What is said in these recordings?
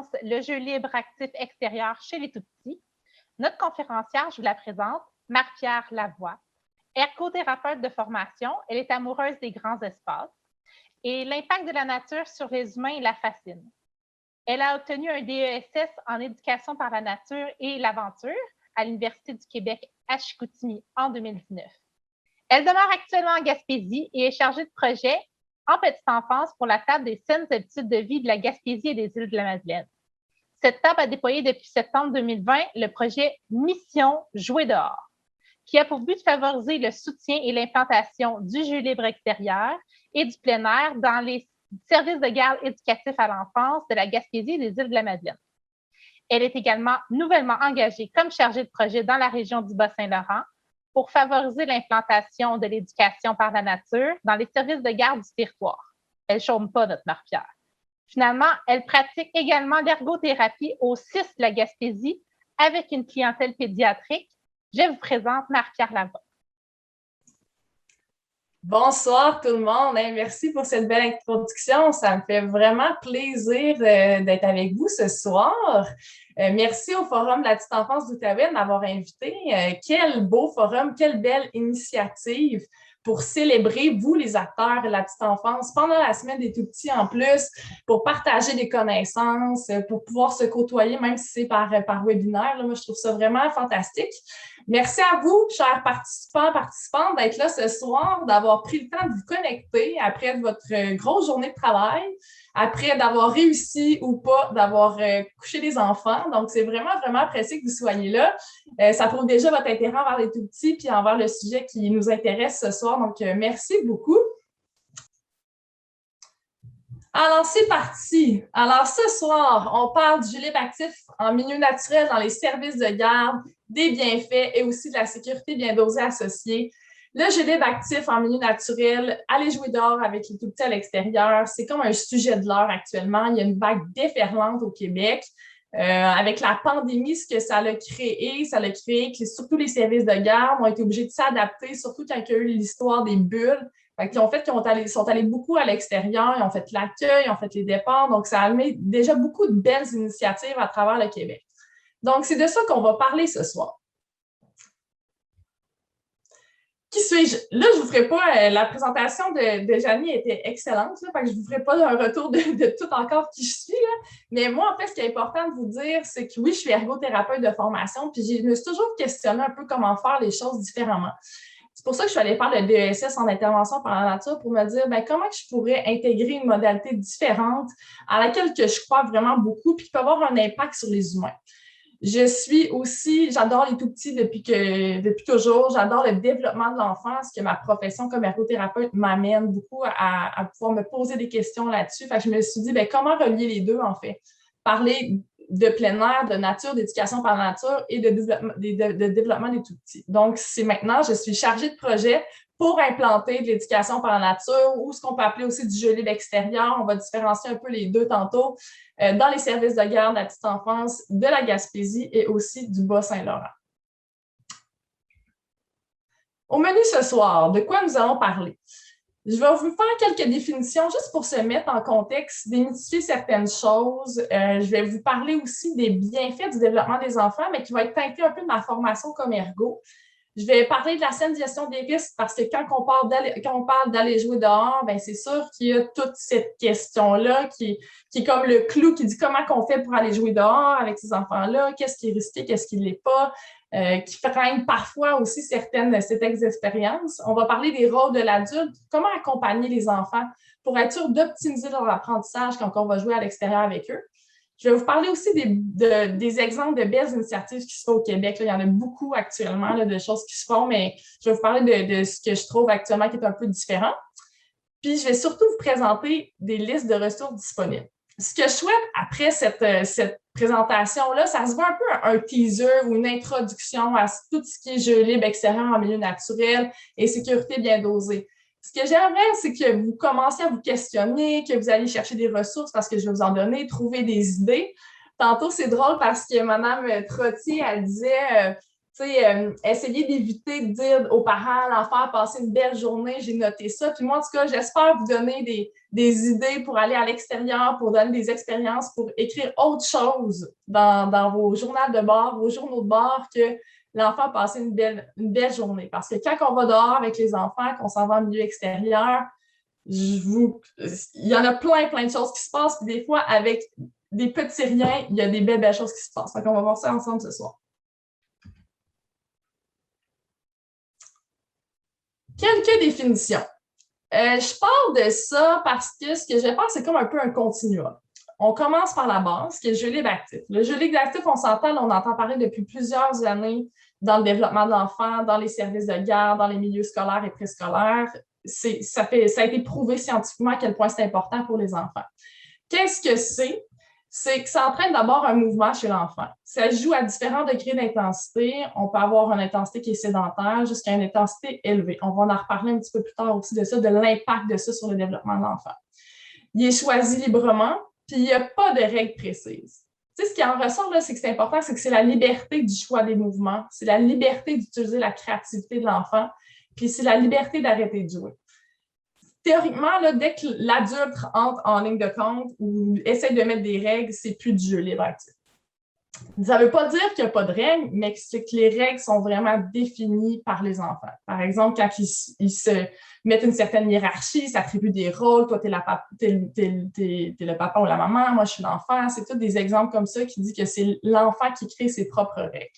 conférence Le jeu libre actif extérieur chez les tout-petits. Notre conférencière, je vous la présente, Marie-Pierre Lavoie. Ergothérapeute de formation, elle est amoureuse des grands espaces et l'impact de la nature sur les humains la fascine. Elle a obtenu un DESS en éducation par la nature et l'aventure à l'Université du Québec à Chicoutimi en 2019. Elle demeure actuellement en Gaspésie et est chargée de projet en petite enfance pour la table des saines habitudes de vie de la Gaspésie et des îles de la Madeleine. Cette table a déployé depuis septembre 2020 le projet Mission Jouer dehors, qui a pour but de favoriser le soutien et l'implantation du jeu libre extérieur et du plein air dans les services de garde éducatifs à l'enfance de la Gaspésie et des îles de la Madeleine. Elle est également nouvellement engagée comme chargée de projet dans la région du Bas-Saint-Laurent pour favoriser l'implantation de l'éducation par la nature dans les services de garde du territoire. Elle ne chôme pas, notre Marie-Pierre. Finalement, elle pratique également l'ergothérapie au CIS de la Gaspésie avec une clientèle pédiatrique. Je vous présente Marie-Pierre Lavoie. Bonsoir tout le monde. Merci pour cette belle introduction. Ça me fait vraiment plaisir d'être avec vous ce soir. Merci au Forum de la petite enfance d'Outaouais de m'avoir invité. Quel beau forum, quelle belle initiative pour célébrer, vous, les acteurs de la petite enfance, pendant la semaine des tout-petits en plus, pour partager des connaissances, pour pouvoir se côtoyer, même si c'est par webinaire. Là, moi, je trouve ça vraiment fantastique. Merci à vous, chers participants, participantes, d'être là ce soir, d'avoir pris le temps de vous connecter après votre grosse journée de travail, après d'avoir réussi ou pas d'avoir couché les enfants. Donc, c'est vraiment, vraiment apprécié que vous soyez là. Ça prouve déjà votre intérêt envers les tout-petits puis envers le sujet qui nous intéresse ce soir. Donc, merci beaucoup. Alors, c'est parti. Alors, ce soir, on parle du jeu libre actif en milieu naturel dans les services de garde, des bienfaits et aussi de la sécurité bien dosée associée. Le jeu libre actif en milieu naturel, aller jouer dehors avec les tout-petits à l'extérieur, c'est comme un sujet de l'heure actuellement. Il y a une vague déferlante au Québec. Avec la pandémie, ce que ça a créé que surtout les services de garde ont été obligés de s'adapter, surtout quand il y a eu l'histoire des bulles. Ils sont allés beaucoup à l'extérieur, ils ont fait l'accueil, ils ont fait les départs. Donc, ça a amené déjà beaucoup de belles initiatives à travers le Québec. Donc, c'est de ça qu'on va parler ce soir. Qui suis-je? Là, je ne vous ferai pas, la présentation de Janie était excellente, là, fait que je ne vous ferai pas un retour de tout encore qui je suis. Là. Mais moi, en fait, ce qui est important de vous dire, c'est que oui, je suis ergothérapeute de formation, puis je me suis toujours questionné un peu comment faire les choses différemment. C'est pour ça que je suis allée faire le DESS en intervention par la nature pour me dire comment je pourrais intégrer une modalité différente à laquelle que je crois vraiment beaucoup puis qui peut avoir un impact sur les humains. J'adore les tout-petits depuis toujours. J'adore le développement de l'enfant, ce que ma profession comme ergothérapeute m'amène beaucoup à pouvoir me poser des questions là-dessus. Fait que je me suis dit, comment relier les deux, en fait? Parler de plein air, de nature, d'éducation par la nature et de développement des tout-petits. Donc, c'est maintenant, je suis chargée de projet pour implanter de l'éducation par la nature ou ce qu'on peut appeler aussi du jeu libre extérieur. On va différencier un peu les deux tantôt dans les services de garde de la petite enfance de la Gaspésie et aussi du Bas-Saint-Laurent. Au menu ce soir, de quoi nous allons parler? Je vais vous faire quelques définitions juste pour se mettre en contexte, démythifier certaines choses. Je vais vous parler aussi des bienfaits du développement des enfants, mais qui va être teinté un peu de ma formation comme ergo. Je vais parler de la saine gestion des risques parce que quand on parle d'aller jouer dehors, c'est sûr qu'il y a toute cette question-là qui est comme le clou qui dit comment on fait pour aller jouer dehors avec ces enfants-là, qu'est-ce qui est risqué, qu'est-ce qui ne l'est pas, qui freine parfois aussi certaines expériences. On va parler des rôles de l'adulte, comment accompagner les enfants pour être sûr d'optimiser leur apprentissage quand on va jouer à l'extérieur avec eux. Je vais vous parler aussi des exemples de belles initiatives qui se font au Québec. Là, il y en a beaucoup actuellement là, de choses qui se font, mais je vais vous parler de ce que je trouve actuellement qui est un peu différent. Puis, je vais surtout vous présenter des listes de ressources disponibles. Ce que je souhaite après cette présentation-là, ça se voit un peu un teaser ou une introduction à tout ce qui est jeu libre extérieur en milieu naturel et sécurité bien dosée. Ce que j'aimerais, c'est que vous commenciez à vous questionner, que vous alliez chercher des ressources parce que je vais vous en donner, trouver des idées. Tantôt, c'est drôle parce que Mme Trottier, elle disait Essayer d'éviter de dire aux parents, l'enfant a passé une belle journée, j'ai noté ça. Puis moi, en tout cas, j'espère vous donner des idées pour aller à l'extérieur, pour donner des expériences, pour écrire autre chose dans vos journaux de bord, vos journaux de bord que l'enfant a passé une belle journée. Parce que quand on va dehors avec les enfants, qu'on s'en va en milieu extérieur, il y en a plein de choses qui se passent. Puis des fois, avec des petits riens, il y a des belles choses qui se passent. Donc, on va voir ça ensemble ce soir. Quelques définitions. Je parle de ça parce que ce que je vais faire, c'est comme un peu un continuum. On commence par la base, qui est le jeu libre actif. Le jeu libre actif, on s'entend, on entend parler depuis plusieurs années dans le développement de l'enfant, dans les services de garde, dans les milieux scolaires et préscolaires. Ça a été prouvé scientifiquement à quel point c'est important pour les enfants. Qu'est-ce que c'est? C'est que ça entraîne d'abord un mouvement chez l'enfant. Ça joue à différents degrés d'intensité. On peut avoir une intensité qui est sédentaire jusqu'à une intensité élevée. On va en reparler un petit peu plus tard aussi de ça, de l'impact de ça sur le développement de l'enfant. Il est choisi librement, puis il n'y a pas de règles précises. Tu sais, ce qui en ressort, là, c'est que c'est important, c'est que c'est la liberté du choix des mouvements, c'est la liberté d'utiliser la créativité de l'enfant, puis c'est la liberté d'arrêter de jouer. Théoriquement, là, dès que l'adulte entre en ligne de compte ou essaie de mettre des règles, c'est plus du jeu libre actif. Ça ne veut pas dire qu'il n'y a pas de règles, mais c'est que les règles sont vraiment définies par les enfants. Par exemple, quand ils se mettent une certaine hiérarchie, ils s'attribuent des rôles, toi, t'es le papa ou la maman, moi, je suis l'enfant. C'est tous des exemples comme ça qui disent que c'est l'enfant qui crée ses propres règles.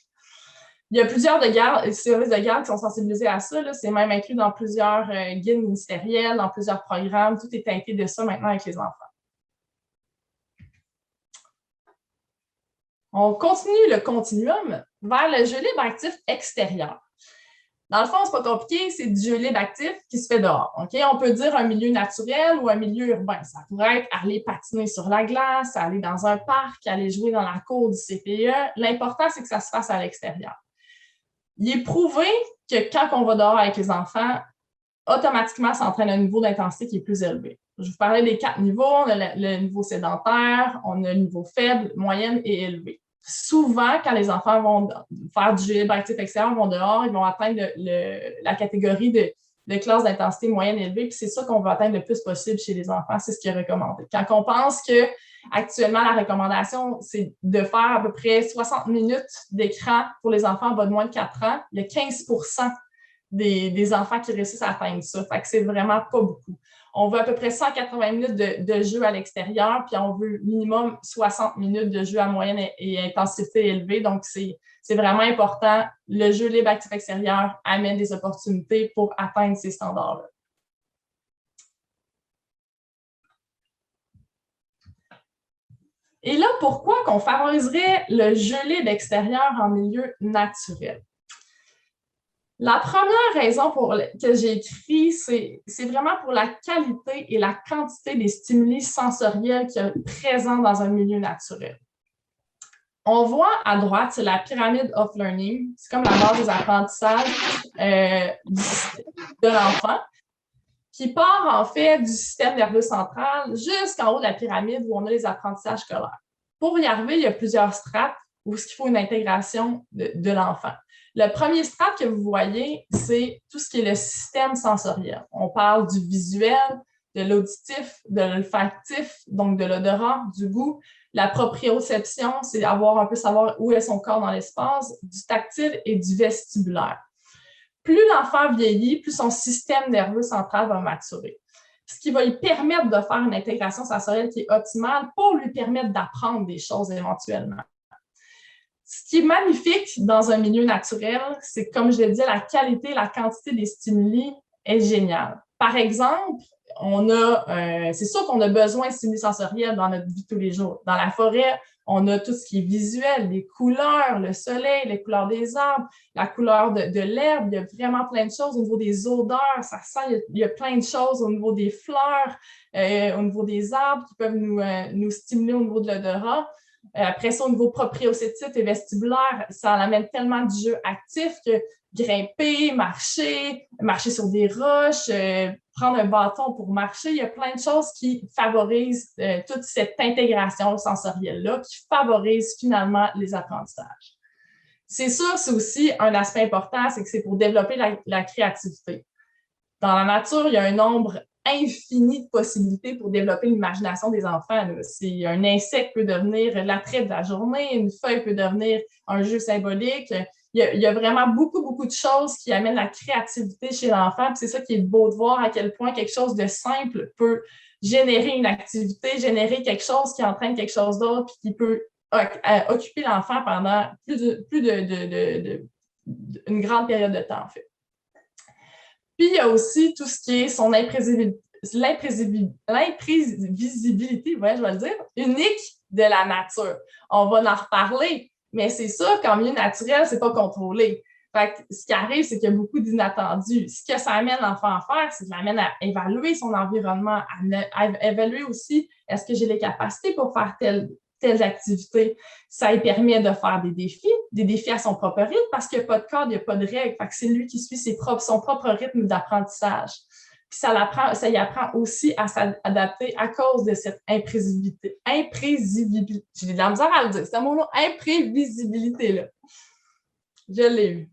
Il y a plusieurs services de garde qui sont sensibilisés à ça. C'est même inclus dans plusieurs guides ministériels, dans plusieurs programmes. Tout est teinté de ça maintenant avec les enfants. On continue le continuum vers le jeu libre actif extérieur. Dans le fond, c'est pas compliqué, c'est du jeu libre actif qui se fait dehors. Okay? On peut dire un milieu naturel ou un milieu urbain. Ça pourrait être aller patiner sur la glace, aller dans un parc, aller jouer dans la cour du CPE. L'important, c'est que ça se fasse à l'extérieur. Il est prouvé que quand on va dehors avec les enfants, automatiquement, ça entraîne un niveau d'intensité qui est plus élevé. Je vous parlais des 4 niveaux. On a le niveau sédentaire, on a le niveau faible, moyenne et élevé. Souvent, quand les enfants vont faire du jeu libre actif extérieur, vont dehors, ils vont atteindre la catégorie de classe d'intensité moyenne élevée, puis c'est ça qu'on veut atteindre le plus possible chez les enfants, c'est ce qui est recommandé. Quand on pense que actuellement, la recommandation, c'est de faire à peu près 60 minutes d'écran pour les enfants en bas de moins de 4 ans. Il y a 15% des enfants qui réussissent à atteindre ça. Fait que c'est vraiment pas beaucoup. On veut à peu près 180 minutes de jeu à l'extérieur, puis on veut minimum 60 minutes de jeu à moyenne et intensité élevée. Donc, c'est vraiment important. Le jeu libre actif extérieur amène des opportunités pour atteindre ces standards-là. Et là, pourquoi qu'on favoriserait le jeu libre extérieur en milieu naturel? La première raison que j'ai écrit, c'est vraiment pour la qualité et la quantité des stimuli sensoriels qu'il y a présents dans un milieu naturel. On voit à droite, c'est la pyramide of learning. C'est comme la base des apprentissages de l'enfant, qui part en fait du système nerveux central jusqu'en haut de la pyramide où on a les apprentissages scolaires. Pour y arriver, il y a plusieurs strates où il faut une intégration de l'enfant. Le premier strate que vous voyez, c'est tout ce qui est le système sensoriel. On parle du visuel, de l'auditif, de l'olfactif, donc de l'odorat, du goût. La proprioception, c'est savoir où est son corps dans l'espace, du tactile et du vestibulaire. Plus l'enfant vieillit, plus son système nerveux central va maturer. Ce qui va lui permettre de faire une intégration sensorielle qui est optimale pour lui permettre d'apprendre des choses éventuellement. Ce qui est magnifique dans un milieu naturel, c'est que, comme je l'ai dit, la qualité et la quantité des stimuli est géniale. Par exemple, c'est sûr qu'on a besoin de stimuli sensoriels dans notre vie tous les jours. Dans la forêt, on a tout ce qui est visuel, les couleurs, le soleil, les couleurs des arbres, la couleur de l'herbe. Il y a vraiment plein de choses au niveau des odeurs, ça sent, il y a plein de choses au niveau des fleurs, au niveau des arbres qui peuvent nous stimuler au niveau de l'odorat. Après ça, au niveau proprioceptif et vestibulaire, ça amène tellement du jeu actif que grimper, marcher sur des roches, prendre un bâton pour marcher, il y a plein de choses qui favorisent toute cette intégration sensorielle-là, qui favorisent finalement les apprentissages. C'est sûr, c'est aussi un aspect important, c'est que c'est pour développer la créativité. Dans la nature, il y a un nombre infini de possibilités pour développer l'imagination des enfants. Si un insecte peut devenir l'attrait de la journée, une feuille peut devenir un jeu symbolique. Il y a vraiment beaucoup de choses qui amènent la créativité chez l'enfant. C'est ça qui est beau de voir à quel point quelque chose de simple peut générer une activité, générer quelque chose qui entraîne quelque chose d'autre, puis qui peut occuper l'enfant pendant une grande période de temps, en fait. Puis, il y a aussi tout ce qui est son l'imprévisibilité, ouais, je vais le dire, unique de la nature. On va en reparler, mais c'est ça, qu'en milieu naturel, c'est pas contrôlé. Fait que ce qui arrive, c'est qu'il y a beaucoup d'inattendus. Ce que ça amène l'enfant à faire, c'est que ça l'amène à évaluer son environnement, à évaluer aussi, est-ce que j'ai les capacités pour faire telles activités. Ça lui permet de faire des défis à son propre rythme, parce qu'il n'y a pas de cadre, il n'y a pas de règles. Fait que c'est lui qui suit son propre rythme d'apprentissage. Puis ça y apprend aussi à s'adapter à cause de cette imprévisibilité. J'ai de la misère à le dire, c'est mon nom, imprévisibilité-là. Je l'ai eu.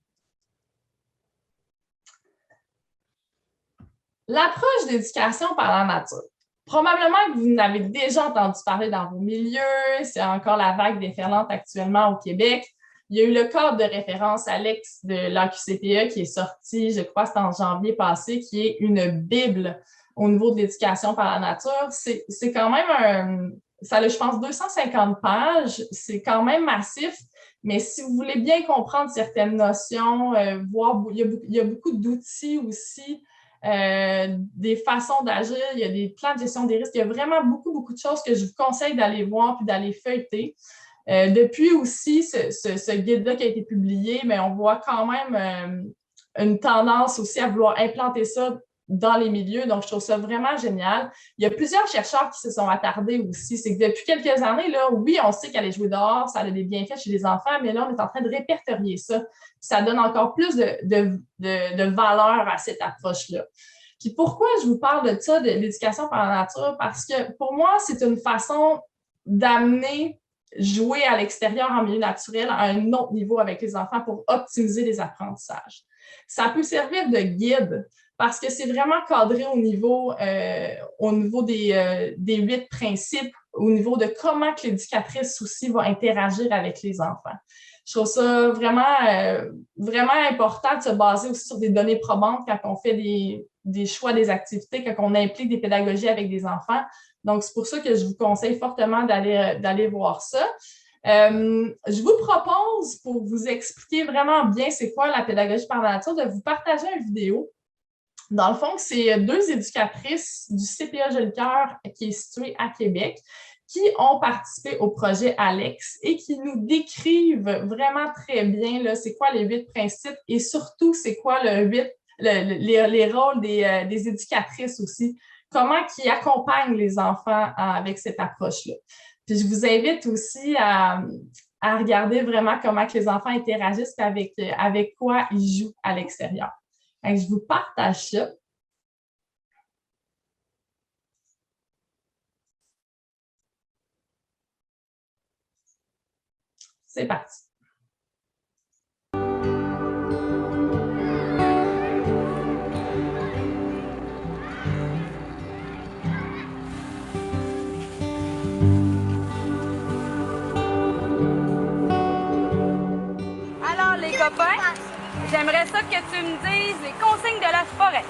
L'approche d'éducation par la nature. Probablement que vous en avez déjà entendu parler dans vos milieux, c'est encore la vague déferlante actuellement au Québec. Il y a eu le cadre de référence ALEX de l'AQCPE qui est sorti, je crois, c'est en janvier passé, qui est une bible au niveau de l'éducation par la nature. C'est quand même ça a, je pense, 250 pages, c'est quand même massif, mais si vous voulez bien comprendre certaines notions, il y a beaucoup d'outils aussi, des façons d'agir, il y a des plans de gestion des risques, il y a vraiment beaucoup de choses que je vous conseille d'aller voir puis d'aller feuilleter. Depuis aussi ce guide-là qui a été publié, mais on voit quand même une tendance aussi à vouloir implanter ça dans les milieux, donc je trouve ça vraiment génial. Il y a plusieurs chercheurs qui se sont attardés aussi. C'est que depuis quelques années, là, oui, on sait qu'aller jouer dehors, ça a des bienfaits chez les enfants, mais là, on est en train de répertorier ça. Ça donne encore plus de valeur à cette approche-là. Puis pourquoi je vous parle de ça, de l'éducation par la nature? Parce que pour moi, c'est une façon d'amener jouer à l'extérieur en milieu naturel à un autre niveau avec les enfants pour optimiser les apprentissages. Ça peut servir de guide parce que c'est vraiment cadré au niveau des 8 principes, au niveau de comment que l'éducatrice aussi va interagir avec les enfants. Je trouve ça vraiment important de se baser aussi sur des données probantes quand on fait des choix des activités, quand on implique des pédagogies avec des enfants. Donc, c'est pour ça que je vous conseille fortement d'aller voir ça. Je vous propose, pour vous expliquer vraiment bien c'est quoi la pédagogie par la nature, de vous partager une vidéo. Dans le fond, c'est 2 éducatrices du CPA Jolicoeur qui est situé à Québec qui ont participé au projet ALEX et qui nous décrivent vraiment très bien là, c'est quoi les 8 principes et surtout c'est quoi les rôles des éducatrices aussi, comment qui accompagnent les enfants avec cette approche-là. Puis je vous invite aussi à regarder vraiment comment que les enfants interagissent avec quoi ils jouent à l'extérieur. Je vous partage ça. C'est parti. Alors les copains, j'aimerais ça que tu me dises les consignes de la forêt.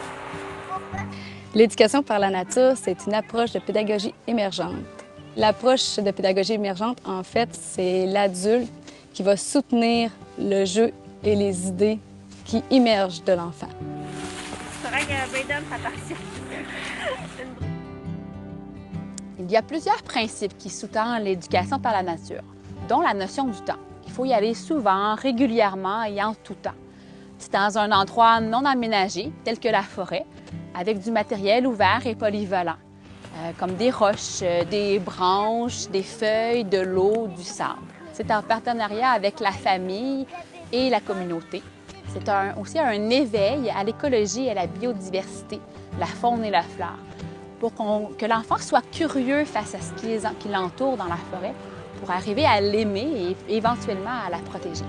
L'éducation par la nature, c'est une approche de pédagogie émergente. L'approche de pédagogie émergente, en fait, c'est l'adulte qui va soutenir le jeu et les idées qui émergent de l'enfant. C'est vrai que Brayden, attention. Il y a plusieurs principes qui sous-tendent l'éducation par la nature, dont la notion du temps. Il faut y aller souvent, régulièrement et en tout temps. C'est dans un endroit non aménagé, tel que la forêt, avec du matériel ouvert et polyvalent, comme des roches, des branches, des feuilles, de l'eau, du sable. C'est en partenariat avec la famille et la communauté. C'est aussi un éveil à l'écologie et à la biodiversité, la faune et la flore, pour que l'enfant soit curieux face à ce qui l'entoure dans la forêt, pour arriver à l'aimer et éventuellement à la protéger.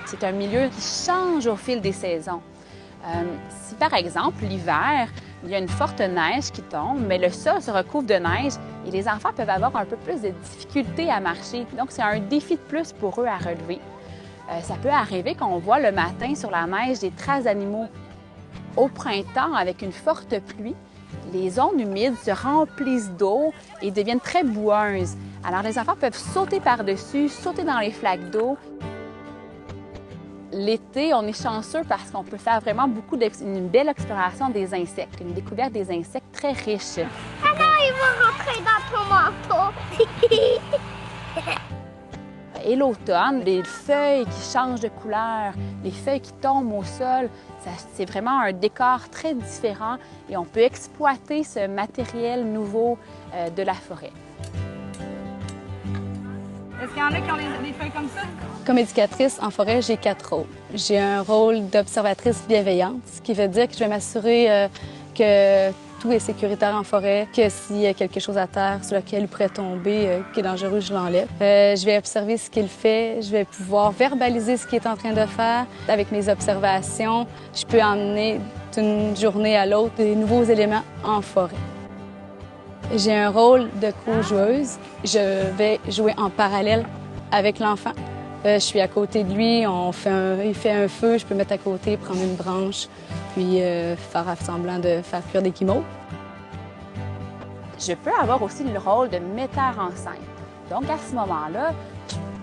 C'est un milieu qui change au fil des saisons. Si par exemple, l'hiver, il y a une forte neige qui tombe, mais le sol se recouvre de neige et les enfants peuvent avoir un peu plus de difficultés à marcher. Donc, c'est un défi de plus pour eux à relever. Ça peut arriver qu'on voit le matin sur la neige des traces d'animaux. Au printemps, avec une forte pluie, les zones humides se remplissent d'eau et deviennent très boueuses. Alors, les enfants peuvent sauter par-dessus, sauter dans les flaques d'eau. L'été, on est chanceux parce qu'on peut faire vraiment une belle exploration des insectes, une découverte des insectes très riche. Alors, il va rentrer dans ton manteau. Et l'automne, les feuilles qui changent de couleur, les feuilles qui tombent au sol, c'est vraiment un décor très différent et on peut exploiter ce matériel nouveau de la forêt. Est-ce qu'il y en a qui ont des feuilles comme ça? Comme éducatrice en forêt, j'ai 4 rôles. J'ai un rôle d'observatrice bienveillante, ce qui veut dire que je vais m'assurer que tout est sécuritaire en forêt, que s'il y a quelque chose à terre sur lequel il pourrait tomber, qui est dangereux, je l'enlève. Je vais observer ce qu'il fait, je vais pouvoir verbaliser ce qu'il est en train de faire. Avec mes observations, je peux emmener d'une journée à l'autre des nouveaux éléments en forêt. J'ai un rôle de co-joueuse. Je vais jouer en parallèle avec l'enfant. Je suis à côté de lui, il fait un feu, je peux mettre à côté, prendre une branche, puis faire semblant de faire cuire des guimauves. Je peux avoir aussi le rôle de metteur en scène. Donc, à ce moment-là,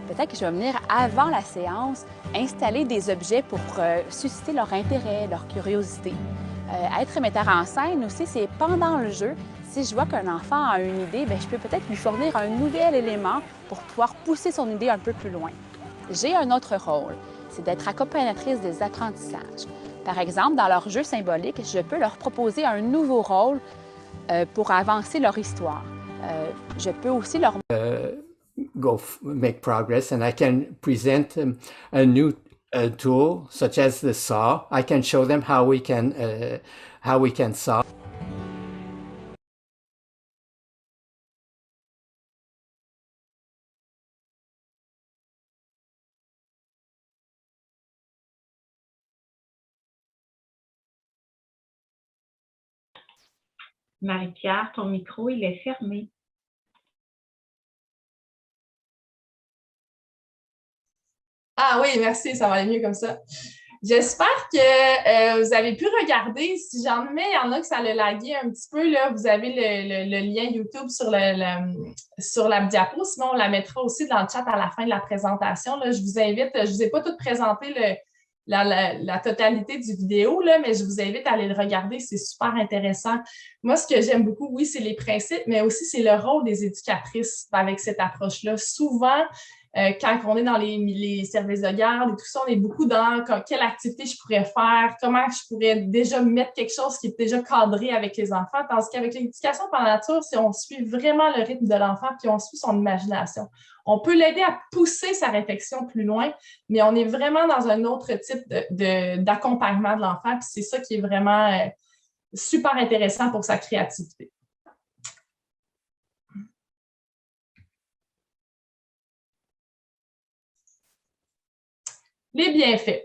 peut-être que je vais venir avant la séance installer des objets pour susciter leur intérêt, leur curiosité. Être metteur en scène aussi, c'est pendant le jeu. Si je vois qu'un enfant a une idée, bien, je peux peut-être lui fournir un nouvel élément pour pouvoir pousser son idée un peu plus loin. J'ai un autre rôle, c'est d'être accompagnatrice des apprentissages. Par exemple, dans leur jeu symbolique, je peux leur proposer un nouveau rôle pour avancer leur histoire. Je peux aussi leur make progress, and I can present a new tool such as the saw. I can show them how we can saw. Marie-Pierre, ton micro, il est fermé. Ah oui, merci, ça va aller mieux comme ça. J'espère que vous avez pu regarder. Si j'en mets, il y en a que ça l'a lagué un petit peu. Là, vous avez le lien YouTube sur la diapo. Sinon, on la mettra aussi dans le chat à la fin de la présentation. Là, je vous invite, je ne vous ai pas tout présenté la totalité du vidéo, là, mais je vous invite à aller le regarder. C'est super intéressant. Moi, ce que j'aime beaucoup, oui, c'est les principes, mais aussi c'est le rôle des éducatrices avec cette approche-là. Souvent, quand on est dans les services de garde et tout ça, on est beaucoup dans quelle activité je pourrais faire, comment je pourrais déjà mettre quelque chose qui est déjà cadré avec les enfants, tandis qu'avec l'éducation par la nature, c'est on suit vraiment le rythme de l'enfant puis on suit son imagination. On peut l'aider à pousser sa réflexion plus loin, mais on est vraiment dans un autre type d'accompagnement de l'enfant, puis c'est ça qui est vraiment super intéressant pour sa créativité. Les bienfaits.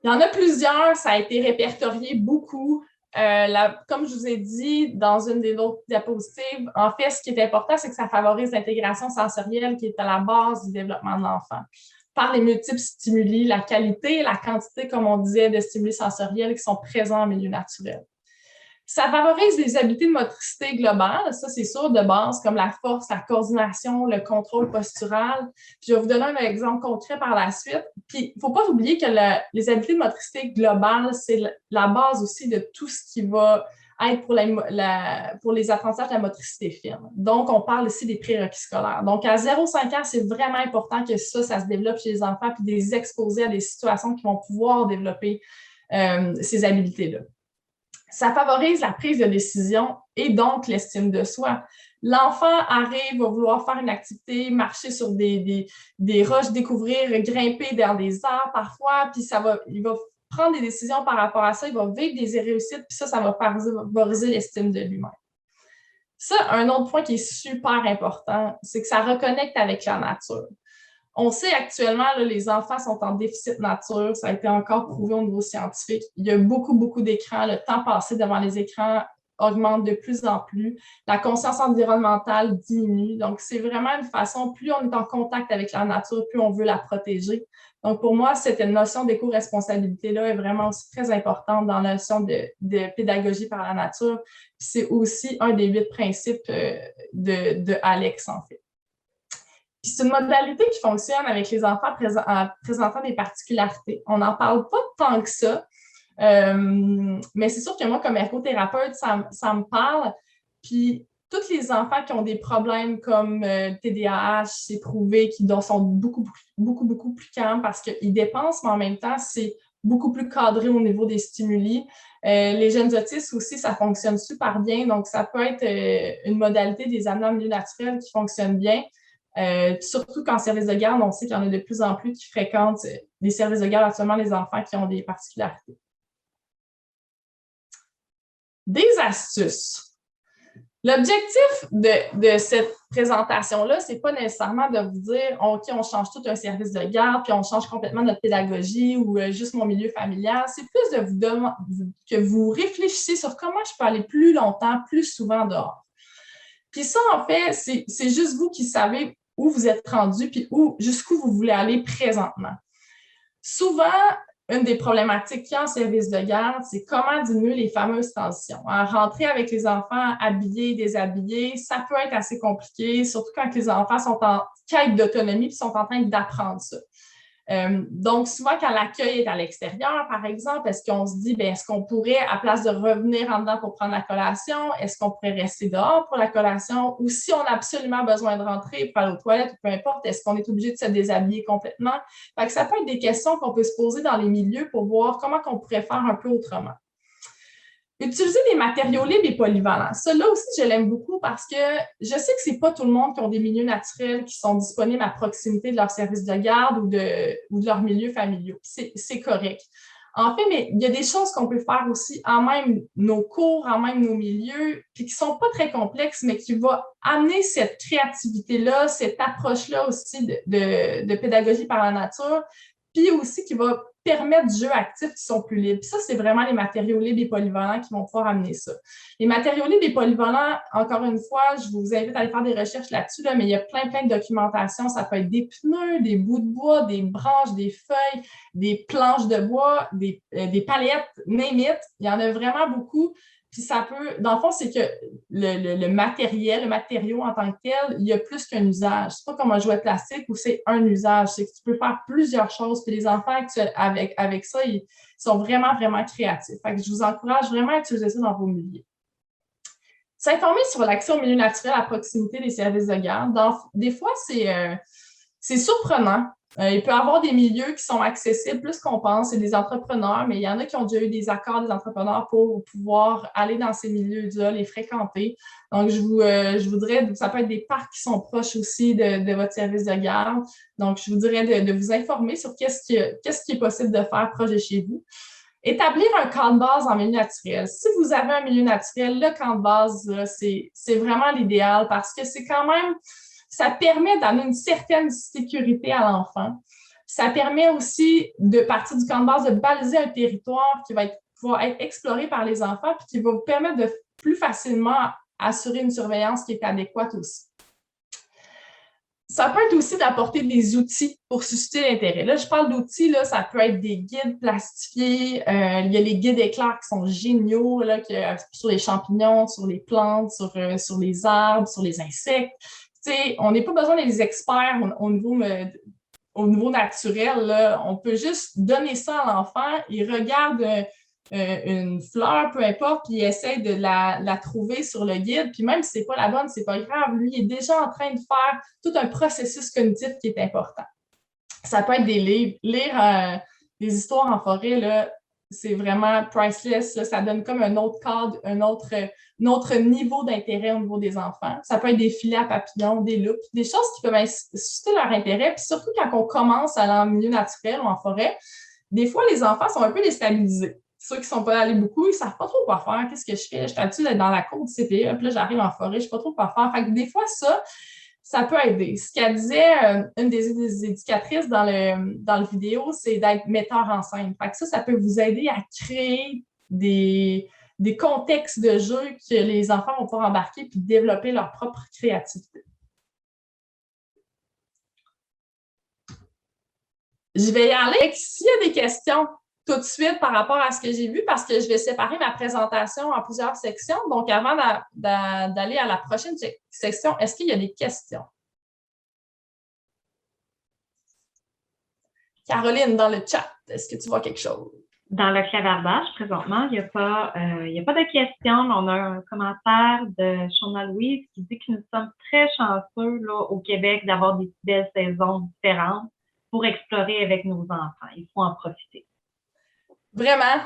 Il y en a plusieurs, ça a été répertorié beaucoup. Comme je vous ai dit dans une des autres diapositives, en fait, ce qui est important, c'est que ça favorise l'intégration sensorielle qui est à la base du développement de l'enfant. Par les multiples stimuli, la qualité et la quantité, comme on disait, de stimuli sensoriels qui sont présents en milieu naturel. Ça favorise les habiletés de motricité globale, ça c'est sûr, de base, comme la force, la coordination, le contrôle postural. Puis je vais vous donner un exemple concret par la suite. Puis il ne faut pas oublier que les habiletés de motricité globale, c'est la base aussi de tout ce qui va être pour les apprentissages de la motricité fine. Donc, on parle ici des prérequis scolaires. Donc, à 0-5 ans, c'est vraiment important que ça se développe chez les enfants puis les exposer à des situations qui vont pouvoir développer ces habiletés-là. Ça favorise la prise de décision et donc l'estime de soi. L'enfant arrive, va vouloir faire une activité, marcher sur des roches, découvrir, grimper dans des arbres parfois, puis il va prendre des décisions par rapport à ça, il va vivre des réussites, puis ça va favoriser l'estime de lui-même. Ça, un autre point qui est super important, c'est que ça reconnecte avec la nature. On sait actuellement, là, les enfants sont en déficit nature. Ça a été encore prouvé au niveau scientifique. Il y a beaucoup, beaucoup d'écrans. Le temps passé devant les écrans augmente de plus en plus. La conscience environnementale diminue. Donc, c'est vraiment une façon, plus on est en contact avec la nature, plus on veut la protéger. Donc, pour moi, cette notion d'éco-responsabilité-là est vraiment aussi très importante dans la notion de pédagogie par la nature. Puis c'est aussi un des 8 principes de Alex, en fait. Puis c'est une modalité qui fonctionne avec les enfants présentant des particularités. On n'en parle pas tant que ça, mais c'est sûr que moi, comme ergothérapeute, ça me parle. Puis tous les enfants qui ont des problèmes comme TDAH, c'est prouvé qu'ils sont beaucoup, beaucoup, beaucoup plus calmes parce qu'ils dépensent, mais en même temps, c'est beaucoup plus cadré au niveau des stimuli. Les jeunes autistes aussi, ça fonctionne super bien. Donc, ça peut être une modalité des amener en milieu naturel qui fonctionne bien. Surtout qu'en service de garde, on sait qu'il y en a de plus en plus qui fréquentent les services de garde, actuellement les enfants qui ont des particularités. Des astuces. L'objectif de cette présentation-là, c'est pas nécessairement de vous dire « OK, on change tout un service de garde, puis on change complètement notre pédagogie ou juste mon milieu familial ». C'est plus de vous demander que vous réfléchissez sur comment je peux aller plus longtemps, plus souvent dehors. Puis ça, en fait, c'est juste vous qui savez où vous êtes rendu, puis jusqu'où vous voulez aller présentement. Souvent, une des problématiques qu'il y a en service de garde, c'est comment diminuer les fameuses transitions. Rentrer avec les enfants habillés, déshabillés, ça peut être assez compliqué, surtout quand les enfants sont en quête d'autonomie et sont en train d'apprendre ça. Donc, souvent, quand l'accueil est à l'extérieur, par exemple, est-ce qu'on se dit, est-ce qu'on pourrait, à place de revenir en dedans pour prendre la collation, est-ce qu'on pourrait rester dehors pour la collation? Ou si on a absolument besoin de rentrer pour aller aux toilettes, ou peu importe, est-ce qu'on est obligé de se déshabiller complètement? Fait que ça peut être des questions qu'on peut se poser dans les milieux pour voir comment on pourrait faire un peu autrement. Utiliser des matériaux libres et polyvalents. Ça, là aussi, je l'aime beaucoup parce que je sais que c'est pas tout le monde qui ont des milieux naturels qui sont disponibles à proximité de leur service de garde ou de leur milieu familial. C'est correct. En fait, mais il y a des choses qu'on peut faire aussi en même nos cours, en même nos milieux, puis qui sont pas très complexes, mais qui vont amener cette créativité-là, cette approche-là aussi de pédagogie par la nature, puis aussi qui va permettre des jeux actifs qui sont plus libres. Puis ça, c'est vraiment les matériaux libres et polyvalents qui vont pouvoir amener ça. Les matériaux libres et polyvalents, encore une fois, je vous invite à aller faire des recherches là-dessus, mais il y a plein de documentation. Ça peut être des pneus, des bouts de bois, des branches, des feuilles, des planches de bois, des palettes, name it. Il y en a vraiment beaucoup. Puis ça peut, dans le fond, c'est que le matériau en tant que tel, il y a plus qu'un usage. C'est pas comme un jouet plastique où c'est un usage. C'est que tu peux faire plusieurs choses. Puis les enfants avec ça, ils sont vraiment, vraiment créatifs. Fait que je vous encourage vraiment à utiliser ça dans vos milieux. S'informer sur l'accès au milieu naturel à proximité des services de garde. Des fois, c'est surprenant. Il peut y avoir des milieux qui sont accessibles plus qu'on pense, c'est des entrepreneurs, mais il y en a qui ont déjà eu des accords des entrepreneurs pour pouvoir aller dans ces milieux-là, les fréquenter. Donc, je voudrais, ça peut être des parcs qui sont proches aussi de votre service de garde. Donc, je vous dirais de vous informer sur qu'est-ce qui est possible de faire proche de chez vous. Établir un camp de base en milieu naturel. Si vous avez un milieu naturel, le camp de base, c'est vraiment l'idéal parce que c'est quand même... Ça permet d'amener une certaine sécurité à l'enfant. Ça permet aussi, de partir du camp de base, de baliser un territoire qui va pouvoir être exploré par les enfants puis qui va vous permettre de plus facilement assurer une surveillance qui est adéquate aussi. Ça peut être aussi d'apporter des outils pour susciter l'intérêt. Là, je parle d'outils, là, ça peut être des guides plastifiés. Il y a les guides éclairs qui sont géniaux, là, sur les champignons, sur les plantes, sur les arbres, sur les insectes. T'sais, on n'a pas besoin d'être des experts au niveau naturel. Là. On peut juste donner ça à l'enfant. Il regarde une fleur, peu importe, puis il essaie de la trouver sur le guide. Puis même si ce n'est pas la bonne, ce n'est pas grave. Lui, il est déjà en train de faire tout un processus cognitif qui est important. Ça peut être des livres. Lire des histoires en forêt, là, c'est vraiment priceless. Là. Ça donne comme un autre cadre, un autre niveau d'intérêt au niveau des enfants. Ça peut être des filets à papillons, des loupes, des choses qui peuvent susciter leur intérêt. Puis surtout quand on commence à aller en milieu naturel ou en forêt, des fois, les enfants sont un peu déstabilisés. Ceux qui ne sont pas allés beaucoup, ils ne savent pas trop quoi faire. Qu'est-ce que je fais? Je suis habituée d'être dans la cour du CPE, puis là, j'arrive en forêt, je ne sais pas trop quoi faire. Fait que des fois, ça, ça peut aider. Ce qu'elle disait, une des éducatrices dans le vidéo, c'est d'être metteur en scène. Fait que ça peut vous aider à créer des contextes de jeu que les enfants vont pouvoir embarquer puis développer leur propre créativité. Je vais y aller. S'il y a des questions tout de suite par rapport à ce que j'ai vu, parce que je vais séparer ma présentation en plusieurs sections. Donc, avant d'aller à la prochaine section, est-ce qu'il y a des questions? Caroline, dans le chat, est-ce que tu vois quelque chose? Dans le clavardage, présentement, il n'y a pas de questions, mais on a un commentaire de Shona Louise qui dit que nous sommes très chanceux là, au Québec d'avoir des belles saisons différentes pour explorer avec nos enfants. Il faut en profiter. Vraiment.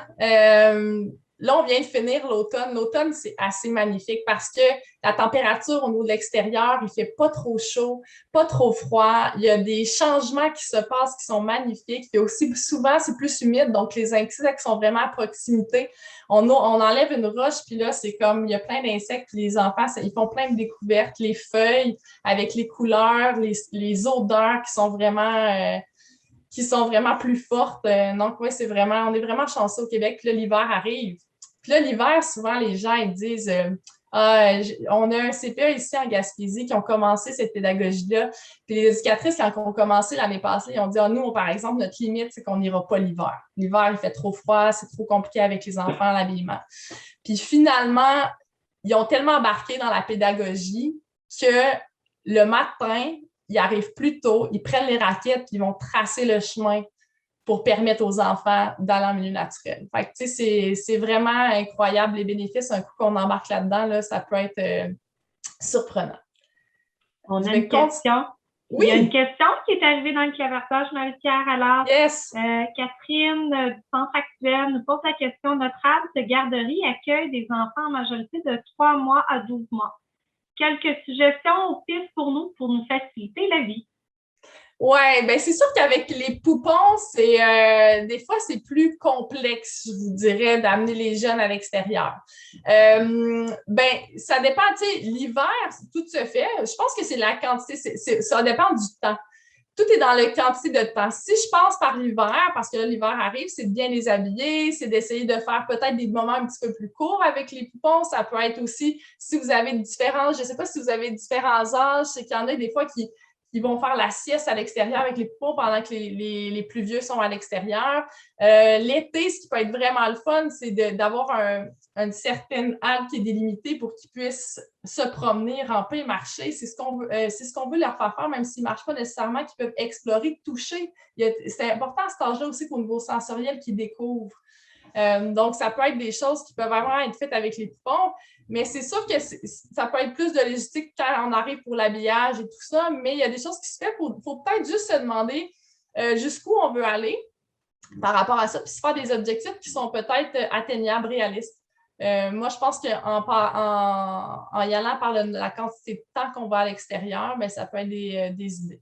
Là, on vient de finir l'automne. L'automne, c'est assez magnifique parce que la température au niveau de l'extérieur, il fait pas trop chaud, pas trop froid. Il y a des changements qui se passent qui sont magnifiques. Il y a aussi, souvent, c'est plus humide, donc les insectes sont vraiment à proximité. On enlève une roche, puis là, c'est comme, il y a plein d'insectes, puis les enfants, ils font plein de découvertes. Les feuilles avec les couleurs, les odeurs qui sont vraiment plus fortes. Donc, oui, on est vraiment chanceux au Québec. Puis là, l'hiver arrive. Puis là, l'hiver, souvent, les gens, ils disent on a un CPE ici en Gaspésie qui ont commencé cette pédagogie-là. Puis les éducatrices, quand on a commencé l'année passée, ils ont dit nous, par exemple, notre limite, c'est qu'on n'ira pas l'hiver. L'hiver, il fait trop froid, c'est trop compliqué avec les enfants, l'habillement. Puis finalement, ils ont tellement embarqué dans la pédagogie que le matin, ils arrivent plus tôt, ils prennent les raquettes, puis ils vont tracer le chemin pour permettre aux enfants d'aller en milieu naturel. Fait que, tu sais, c'est vraiment incroyable les bénéfices. Un coup qu'on embarque là-dedans, là, ça peut être surprenant. On a une question. Oui. Il y a une question qui est arrivée dans le clavardage, Marie-Pierre. Alors, yes. Catherine du Centre Actuel nous pose la question. Notre aire de garderie accueille des enfants en majorité de 3 mois à 12 mois. Quelques suggestions ou pistes pour nous faciliter la vie? Oui, bien c'est sûr qu'avec les poupons, des fois, c'est plus complexe, je vous dirais, d'amener les jeunes à l'extérieur. Ça dépend, tu sais, l'hiver, tout se fait. Je pense que c'est la quantité, ça dépend du temps. Tout est dans la quantité de temps. Si je passe par l'hiver, parce que là, l'hiver arrive, c'est de bien les habiller, c'est d'essayer de faire peut-être des moments un petit peu plus courts avec les poupons. Ça peut être aussi, si vous avez je ne sais pas si vous avez différents âges, c'est qu'il y en a des fois qui vont faire la sieste à l'extérieur avec les poupons pendant que les plus vieux sont à l'extérieur. L'été, ce qui peut être vraiment le fun, c'est d'avoir une certaine halle qui est délimitée pour qu'ils puissent se promener, ramper, marcher. C'est ce qu'on veut leur faire faire, même s'ils ne marchent pas nécessairement, qu'ils peuvent explorer, toucher. C'est important à cet âge-là aussi qu'au niveau sensoriel, qu'ils découvrent. Donc, ça peut être des choses qui peuvent vraiment être faites avec les poupons, mais c'est sûr que ça peut être plus de logistique quand on arrive pour l'habillage et tout ça, mais il y a des choses qui se font. Il faut peut-être juste se demander jusqu'où on veut aller par rapport à ça, puis se faire des objectifs qui sont peut-être atteignables, réalistes. Moi, je pense qu'en y allant par la quantité de temps qu'on va à l'extérieur, bien, ça peut être des idées.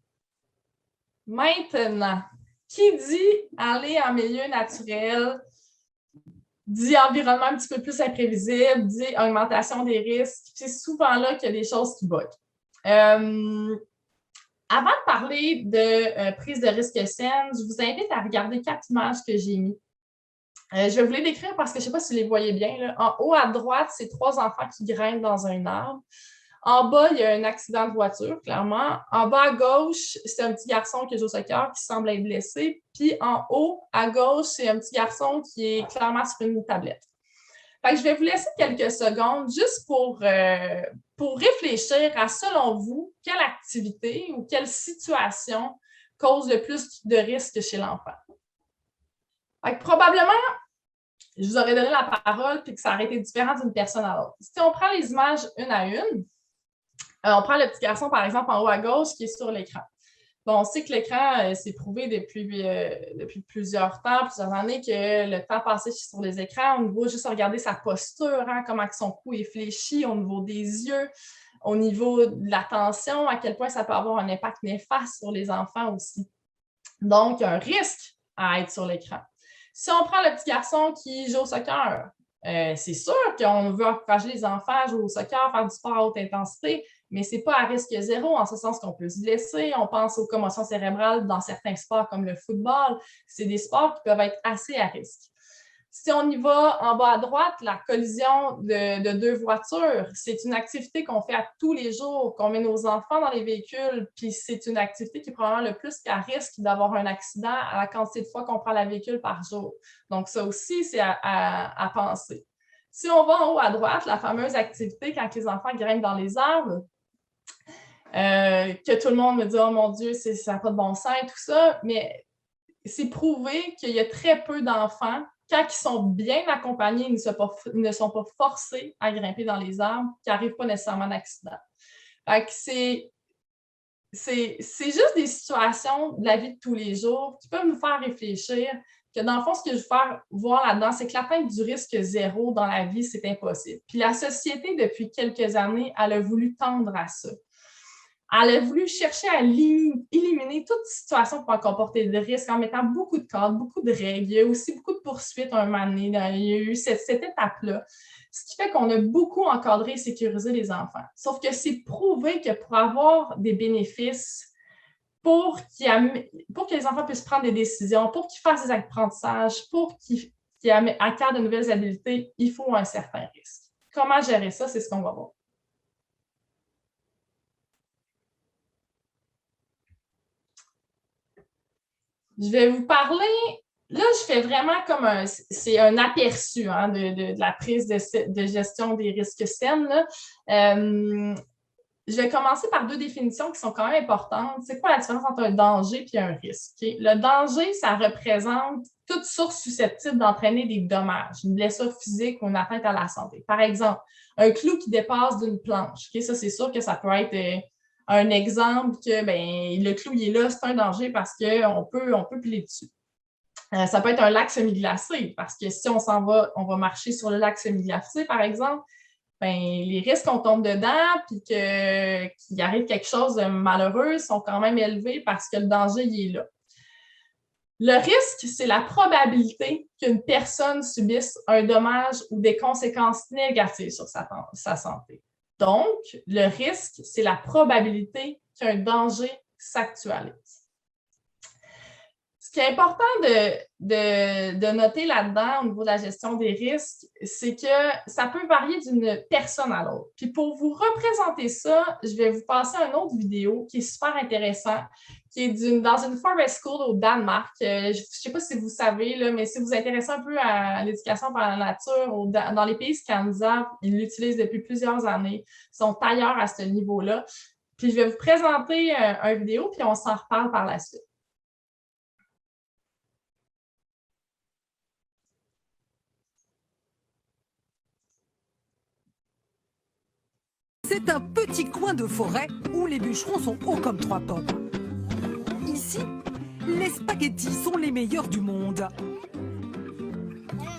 Maintenant, qui dit aller en milieu naturel dit environnement un petit peu plus imprévisible, dit augmentation des risques. C'est souvent là qu'il y a des choses qui bug. Avant de parler de prise de risque saine, je vous invite à regarder 4 images que j'ai mises. Je vais vous les décrire parce que je ne sais pas si vous les voyez bien. Là. En haut à droite, c'est 3 enfants qui grimpent dans un arbre. En bas, il y a un accident de voiture, clairement. En bas à gauche, c'est un petit garçon qui joue au soccer qui semble être blessé. Puis en haut à gauche, c'est un petit garçon qui est clairement sur une tablette. Fait que je vais vous laisser quelques secondes juste pour réfléchir à, selon vous, quelle activité ou quelle situation cause le plus de risques chez l'enfant. Fait que probablement, je vous aurais donné la parole puis que ça aurait été différent d'une personne à l'autre. Si on prend les images une à une, on prend le petit garçon, par exemple, en haut à gauche qui est sur l'écran. Bon, on sait que l'écran, c'est prouvé depuis plusieurs années, que le temps passé sur les écrans, au niveau juste regarder sa posture, comment son cou est fléchi, au niveau des yeux, au niveau de l'attention, à quel point ça peut avoir un impact néfaste sur les enfants aussi. Donc, il y a un risque à être sur l'écran. Si on prend le petit garçon qui joue au soccer, c'est sûr qu'on veut encourager les enfants à jouer au soccer, faire du sport à haute intensité, mais ce n'est pas à risque zéro, en ce sens qu'on peut se blesser. On pense aux commotions cérébrales dans certains sports comme le football. C'est des sports qui peuvent être assez à risque. Si on y va en bas à droite, la collision de deux voitures, c'est une activité qu'on fait à tous les jours, qu'on met nos enfants dans les véhicules, puis c'est une activité qui est probablement le plus à risque d'avoir un accident à la quantité de fois qu'on prend le véhicule par jour. Donc, ça aussi, c'est à penser. Si on va en haut à droite, la fameuse activité quand les enfants grimpent dans les arbres, que tout le monde me dit « Oh mon Dieu, ça n'a pas de bon sens » et tout ça, mais c'est prouvé qu'il y a très peu d'enfants quand ils sont bien accompagnés, ils ne sont pas forcés à grimper dans les arbres, qui n'arrivent pas nécessairement d'accident. C'est juste des situations de la vie de tous les jours qui peuvent nous faire réfléchir que dans le fond, ce que je veux faire voir là-dedans, c'est que l'atteinte du risque zéro dans la vie, c'est impossible. Puis la société, depuis quelques années, elle a voulu tendre à ça. Elle a voulu chercher à éliminer toute situation pour comporter de risques en mettant beaucoup de cadres, beaucoup de règles. Il y a aussi beaucoup de poursuites un moment donné. Il y a eu cette étape-là. Ce qui fait qu'on a beaucoup encadré et sécurisé les enfants. Sauf que c'est prouvé que pour avoir des bénéfices, pour que les enfants puissent prendre des décisions, pour qu'ils fassent des apprentissages, pour qu'ils acquièrent de nouvelles habiletés, il faut un certain risque. Comment gérer ça, c'est ce qu'on va voir. Je vais vous parler, là, je fais vraiment comme c'est un aperçu de la prise de gestion des risques saines. Je vais commencer par deux définitions qui sont quand même importantes. C'est quoi la différence entre un danger et un risque? Okay? Le danger, ça représente toute source susceptible d'entraîner des dommages, une blessure physique ou une atteinte à la santé. Par exemple, un clou qui dépasse d'une planche. Okay? Ça, c'est sûr que ça peut être un exemple que le clou il est là, c'est un danger parce qu'on peut piler dessus. Ça peut être un lac semi-glacé parce que si on s'en va, on va marcher sur le lac semi-glacé, par exemple, les risques qu'on tombe dedans puis qu'il arrive quelque chose de malheureux sont quand même élevés parce que le danger il est là. Le risque, c'est la probabilité qu'une personne subisse un dommage ou des conséquences négatives sur sa santé. Donc, le risque, c'est la probabilité qu'un danger s'actualise. Ce qui est important de noter là-dedans au niveau de la gestion des risques, c'est que ça peut varier d'une personne à l'autre. Puis pour vous représenter ça, je vais vous passer une autre vidéo qui est super intéressante, qui est dans une forest school au Danemark. Je ne sais pas si vous savez, là, mais si vous vous intéressez un peu à l'éducation par la nature, dans les pays scandinaves, ils l'utilisent depuis plusieurs années. Ils sont ailleurs à ce niveau-là. Puis je vais vous présenter une vidéo, puis on s'en reparle par la suite. C'est un petit coin de forêt où les bûcherons sont hauts comme 3 pommes. Ici, les spaghettis sont les meilleurs du monde.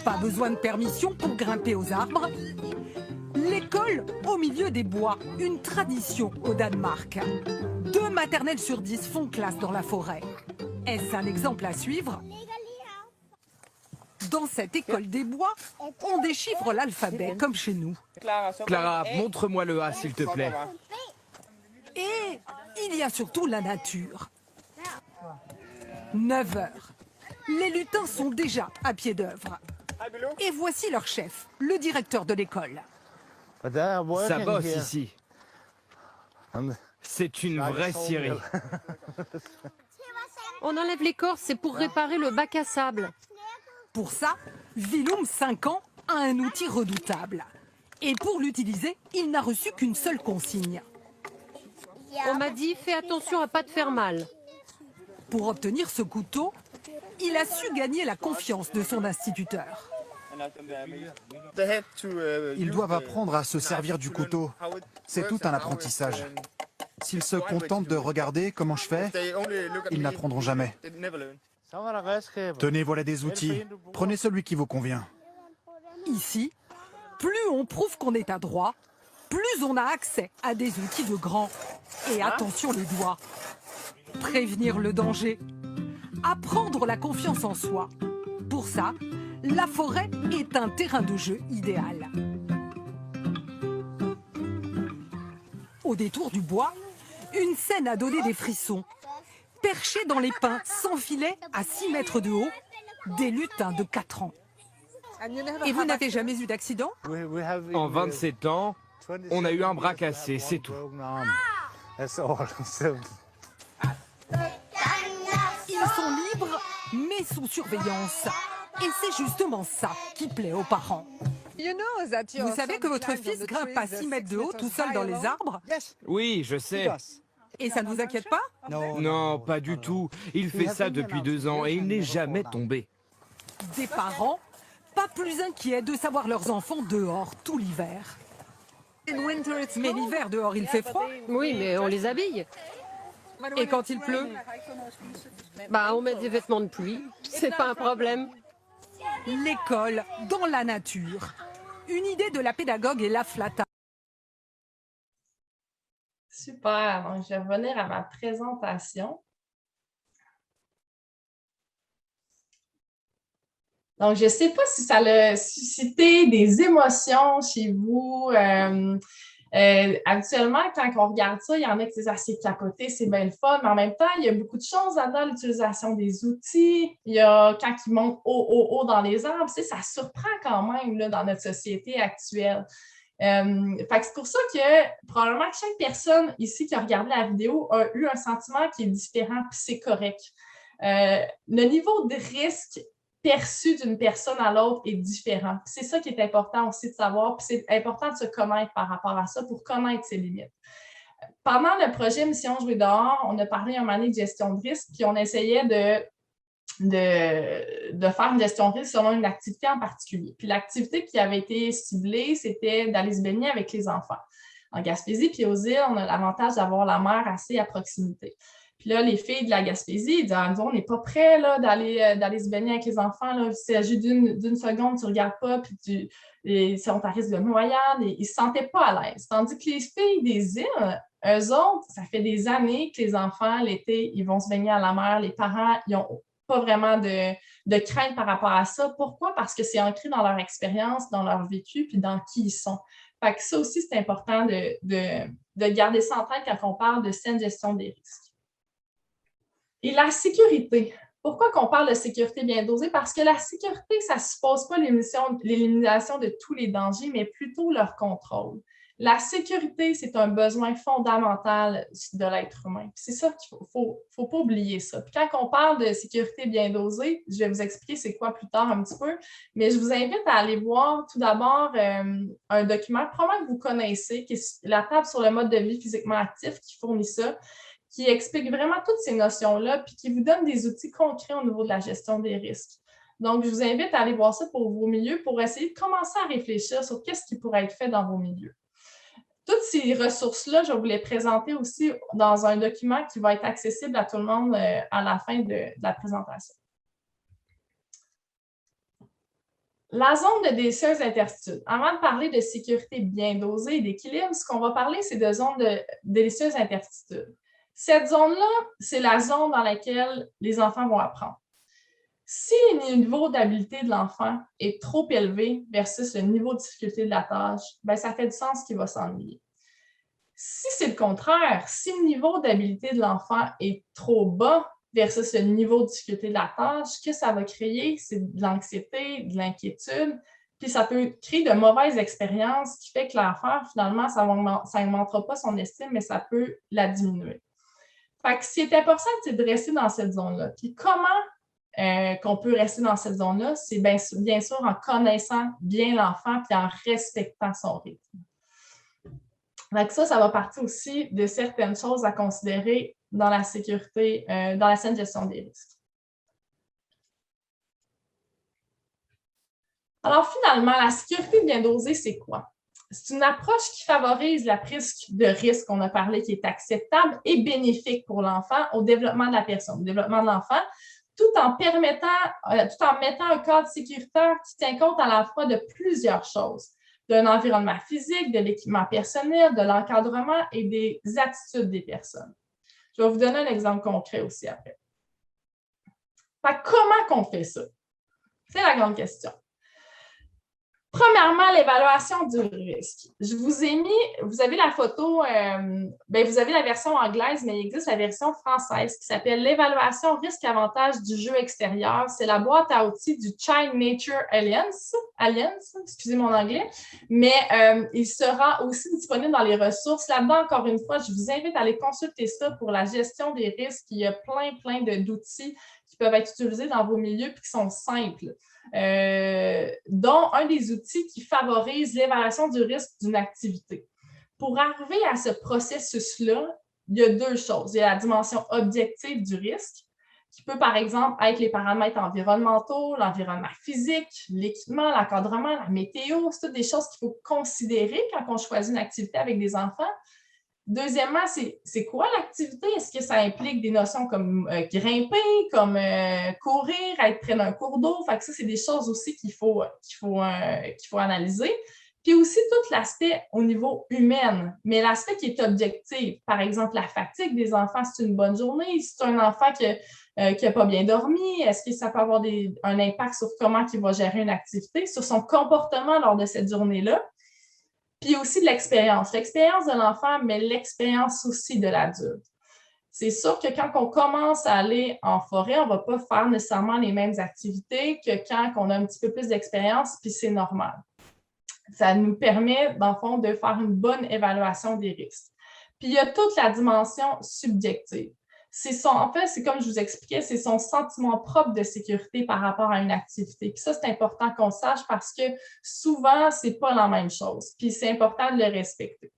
Pas besoin de permission pour grimper aux arbres. L'école au milieu des bois, une tradition au Danemark. 2 maternelles sur 10 font classe dans la forêt. Est-ce un exemple à suivre ? Dans cette école des bois, on déchiffre l'alphabet comme chez nous. Clara, montre-moi le A, s'il te plaît. Et il y a surtout la nature. 9 heures. Les lutins sont déjà à pied d'œuvre. Et voici leur chef, le directeur de l'école. Ça bosse ici. C'est une vraie scierie. On enlève l'écorce, c'est pour réparer le bac à sable. Pour ça, Willum, 5 ans, a un outil redoutable. Et pour l'utiliser, il n'a reçu qu'une seule consigne. On m'a dit, fais attention à pas te faire mal. Pour obtenir ce couteau, il a su gagner la confiance de son instituteur. Ils doivent apprendre à se servir du couteau. C'est tout un apprentissage. S'ils se contentent de regarder comment je fais, ils n'apprendront jamais. Tenez, voilà des outils. Prenez celui qui vous convient. Ici, plus on prouve qu'on est adroit, plus on a accès à des outils de grands. Et attention les doigts. Prévenir le danger. Apprendre la confiance en soi. Pour ça, la forêt est un terrain de jeu idéal. Au détour du bois, une scène a donné des frissons. Perchés dans les pins sans filet à 6 mètres de haut, des lutins de 4 ans. Et vous n'avez jamais eu d'accident? En 27 ans, on a eu un bras cassé, c'est tout. Ils sont libres, mais sous surveillance. Et c'est justement ça qui plaît aux parents. Vous savez que votre fils grimpe à 6 mètres de haut tout seul dans les arbres? Oui, je sais. Et ça ne vous inquiète pas? Non, pas du tout. Il fait ça depuis 2 ans et il n'est jamais tombé. Des parents pas plus inquiets de savoir leurs enfants dehors tout l'hiver. Mais l'hiver, dehors, il fait froid. Oui, mais on les habille. Et quand il pleut? On met des vêtements de pluie. C'est pas un problème. L'école dans la nature. Une idée de la pédagogue Ella Flata. Super. Donc, je vais revenir à ma présentation. Donc, je ne sais pas si ça a suscité des émotions chez vous. Habituellement, quand on regarde ça, il y en a qui disent « Ah, c'est capoté, c'est bien le fun », mais en même temps, il y a beaucoup de choses là-dedans, l'utilisation des outils. Il y a quand ils montent haut dans les arbres, ça surprend quand même là, dans notre société actuelle. Fait que c'est pour ça que probablement que chaque personne ici qui a regardé la vidéo a eu un sentiment qui est différent, puis c'est correct. Le niveau de risque perçu d'une personne à l'autre est différent. C'est ça qui est important aussi de savoir, puis c'est important de se connaître par rapport à ça pour connaître ses limites. Pendant le projet Mission Jouer dehors, on a parlé un moment donné de gestion de risque, puis on essayait de faire une gestion de risque selon une activité en particulier. Puis l'activité qui avait été ciblée, c'était d'aller se baigner avec les enfants. En Gaspésie puis aux îles, on a l'avantage d'avoir la mer assez à proximité. Puis là, les filles de la Gaspésie, ils disent « on n'est pas prêts d'aller se baigner avec les enfants. Là. Il s'agit d'une seconde, tu ne regardes pas, puis ils sont à risque de noyade. » Et ils ne se sentaient pas à l'aise. Tandis que les filles des îles, eux autres, ça fait des années que les enfants, l'été, ils vont se baigner à la mer. Les parents, ils n'ont pas vraiment de crainte par rapport à ça. Pourquoi? Parce que c'est ancré dans leur expérience, dans leur vécu, puis dans qui ils sont. Fait que ça aussi, c'est important de garder ça en tête quand on parle de saine gestion des risques. Et la sécurité. Pourquoi qu'on parle de sécurité bien dosée? Parce que la sécurité, ça ne suppose pas l'élimination de tous les dangers, mais plutôt leur contrôle. La sécurité, c'est un besoin fondamental de l'être humain. C'est ça qu'il ne faut pas oublier ça. Puis quand on parle de sécurité bien dosée, je vais vous expliquer c'est quoi plus tard un petit peu, mais je vous invite à aller voir tout d'abord un document, probablement que vous connaissez, qui est la table sur le mode de vie physiquement actif qui fournit ça, qui explique vraiment toutes ces notions-là, puis qui vous donne des outils concrets au niveau de la gestion des risques. Donc, je vous invite à aller voir ça pour vos milieux, pour essayer de commencer à réfléchir sur qu'est-ce qui pourrait être fait dans vos milieux. Toutes ces ressources-là, je vais vous les présenter aussi dans un document qui va être accessible à tout le monde à la fin de la présentation. La zone de délicieuse intertitude. Avant de parler de sécurité bien dosée et d'équilibre, ce qu'on va parler, c'est de zone de délicieuse intertitude. Cette zone-là, c'est la zone dans laquelle les enfants vont apprendre. Si le niveau d'habileté de l'enfant est trop élevé versus le niveau de difficulté de la tâche, bien, ça fait du sens qu'il va s'ennuyer. Si c'est le contraire, si le niveau d'habileté de l'enfant est trop bas versus le niveau de difficulté de la tâche, ce que ça va créer, c'est de l'anxiété, de l'inquiétude, puis ça peut créer de mauvaises expériences qui fait que l'enfant, finalement, ça n'augmentera pas son estime, mais ça peut la diminuer. Fait que ce qui est important, c'est de rester dans cette zone-là. Puis comment qu'on peut rester dans cette zone-là? C'est bien sûr en connaissant bien l'enfant puis en respectant son rythme. Donc ça va partir aussi de certaines choses à considérer dans la sécurité, dans la saine gestion des risques. Alors finalement, la sécurité bien dosée, c'est quoi? C'est une approche qui favorise la prise de risque qu'on a parlé, qui est acceptable et bénéfique pour l'enfant au développement de la personne, au développement de l'enfant, tout en mettant un cadre sécuritaire qui tient compte à la fois de plusieurs choses, d'un environnement physique, de l'équipement personnel, de l'encadrement et des attitudes des personnes. Je vais vous donner un exemple concret aussi après. Fait, comment qu'on fait ça? C'est la grande question. Premièrement, l'évaluation du risque. Je vous ai mis, vous avez la photo, vous avez la version anglaise, mais il existe la version française qui s'appelle l'évaluation risque-avantage du jeu extérieur. C'est la boîte à outils du Child Nature Alliance, excusez mon anglais, mais il sera aussi disponible dans les ressources. Là-dedans, encore une fois, je vous invite à aller consulter ça pour la gestion des risques. Il y a plein d'outils qui peuvent être utilisés dans vos milieux et qui sont simples. Dont un des outils qui favorise l'évaluation du risque d'une activité. Pour arriver à ce processus-là, il y a deux choses. Il y a la dimension objective du risque, qui peut par exemple être les paramètres environnementaux, l'environnement physique, l'équipement, l'encadrement, la météo. C'est toutes des choses qu'il faut considérer quand on choisit une activité avec des enfants. Deuxièmement, c'est quoi l'activité? Est-ce que ça implique des notions comme grimper, comme courir, être près d'un cours d'eau? Fait que ça, c'est des choses aussi qu'il faut analyser. Puis aussi tout l'aspect au niveau humain, mais l'aspect qui est objectif. Par exemple, la fatigue des enfants, c'est une bonne journée. Si c'est un enfant qui n'a pas bien dormi, est-ce que ça peut avoir un impact sur comment il va gérer une activité, sur son comportement lors de cette journée-là? Puis aussi de l'expérience. L'expérience de l'enfant, mais l'expérience aussi de l'adulte. C'est sûr que quand on commence à aller en forêt, on ne va pas faire nécessairement les mêmes activités que quand on a un petit peu plus d'expérience, puis c'est normal. Ça nous permet, dans le fond, de faire une bonne évaluation des risques. Puis il y a toute la dimension subjective. En fait, c'est comme je vous expliquais, c'est son sentiment propre de sécurité par rapport à une activité. Puis ça, c'est important qu'on sache parce que souvent, ce n'est pas la même chose. Puis c'est important de le respecter.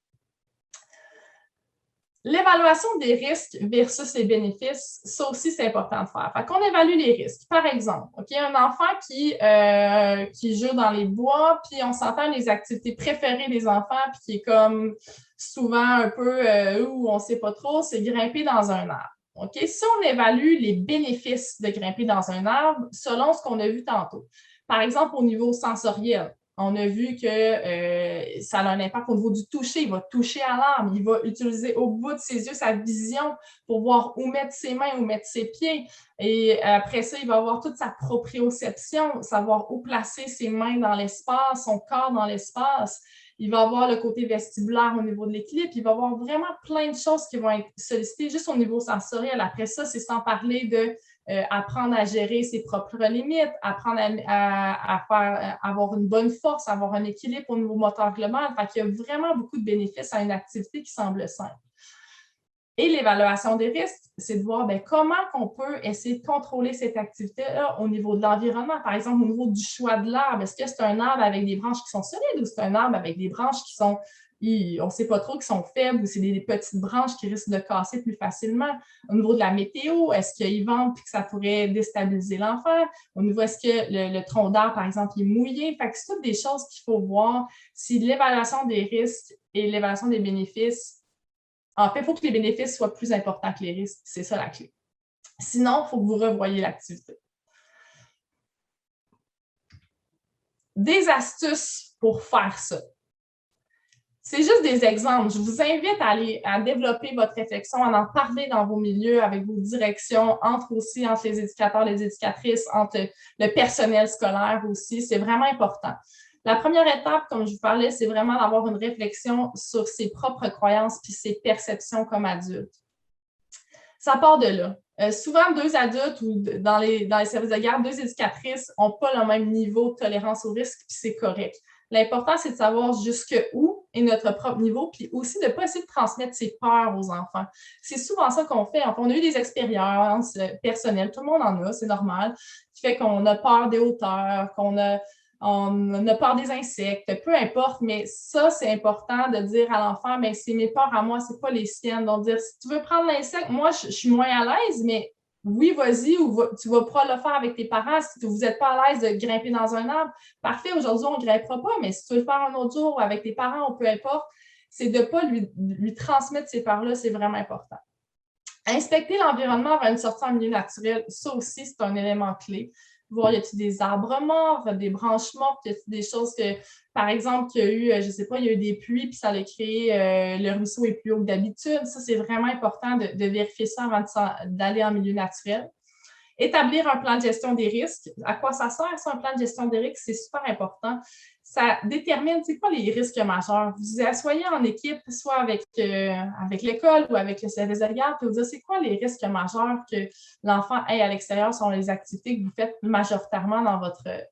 L'évaluation des risques versus les bénéfices, ça aussi, c'est important de faire. Fait qu'on évalue les risques. Par exemple, un enfant qui joue dans les bois, puis on s'entend les activités préférées des enfants, puis qui est comme souvent un peu où on ne sait pas trop, c'est grimper dans un arbre. Okay? Si on évalue les bénéfices de grimper dans un arbre selon ce qu'on a vu tantôt, par exemple au niveau sensoriel, on a vu que ça a un impact au niveau du toucher. Il va toucher à l'arbre, il va utiliser au bout de ses yeux sa vision pour voir où mettre ses mains, où mettre ses pieds. Et après ça, il va avoir toute sa proprioception, savoir où placer ses mains dans l'espace, son corps dans l'espace. Il va avoir le côté vestibulaire au niveau de l'équilibre. Il va avoir vraiment plein de choses qui vont être sollicitées juste au niveau sensoriel. Après ça, c'est sans parler de apprendre à gérer ses propres limites, apprendre à avoir une bonne force, avoir un équilibre au niveau moteur global. Fait qu'il y a vraiment beaucoup de bénéfices à une activité qui semble simple. Et l'évaluation des risques, c'est de voir comment on peut essayer de contrôler cette activité-là au niveau de l'environnement. Par exemple, au niveau du choix de l'arbre. Est-ce que c'est un arbre avec des branches qui sont solides ou c'est un arbre avec des branches qui sont, on ne sait pas trop, qui sont faibles ou c'est des petites branches qui risquent de casser plus facilement? Au niveau de la météo, est-ce qu'il vente et que ça pourrait déstabiliser l'enfant? Au niveau, est-ce que le tronc d'arbre, par exemple, est mouillé? Fait que c'est toutes des choses qu'il faut voir. Si l'évaluation des risques et l'évaluation des bénéfices, en fait, il faut que les bénéfices soient plus importants que les risques. C'est ça la clé. Sinon, il faut que vous revoyiez l'activité. Des astuces pour faire ça. C'est juste des exemples. Je vous invite à développer votre réflexion, à en parler dans vos milieux, avec vos directions, entre les éducateurs, les éducatrices, entre le personnel scolaire aussi. C'est vraiment important. La première étape, comme je vous parlais, c'est vraiment d'avoir une réflexion sur ses propres croyances puis ses perceptions comme adulte. Ça part de là. Souvent, deux adultes ou dans les services de garde, deux éducatrices n'ont pas le même niveau de tolérance au risque puis c'est correct. L'important, c'est de savoir jusqu'où est notre propre niveau puis aussi de ne pas essayer de transmettre ses peurs aux enfants. C'est souvent ça qu'on fait. On a eu des expériences personnelles, tout le monde en a, c'est normal, qui fait qu'on a peur des hauteurs, on a peur des insectes, peu importe, mais ça, c'est important de dire à l'enfant, mais c'est mes peurs à moi, c'est pas les siennes. Donc, dire, si tu veux prendre l'insecte, moi, je suis moins à l'aise, mais oui, vas-y, ou tu vas pouvoir le faire avec tes parents. Si vous n'êtes pas à l'aise de grimper dans un arbre, parfait, aujourd'hui, on ne grimpera pas, mais si tu veux le faire un autre jour ou avec tes parents, ou peu importe, c'est de ne pas lui transmettre ces peurs-là, c'est vraiment important. Inspecter l'environnement avant une sortie en milieu naturel, ça aussi, c'est un élément clé. Voir, y a-t-il des arbres morts, des branches mortes, y a-t-il des choses que, par exemple, qu'il y a eu, je ne sais pas, il y a eu des pluies, puis ça a créé, le ruisseau est plus haut que d'habitude. Ça, c'est vraiment important de vérifier ça avant d'aller en milieu naturel. Établir un plan de gestion des risques. À quoi ça sert, ça, un plan de gestion des risques? C'est super important. Ça détermine, c'est quoi les risques majeurs. Vous vous asseyez en équipe, soit avec l'école ou avec le service de garde, puis vous dites, c'est quoi les risques majeurs que l'enfant ait à l'extérieur sur les activités que vous faites majoritairement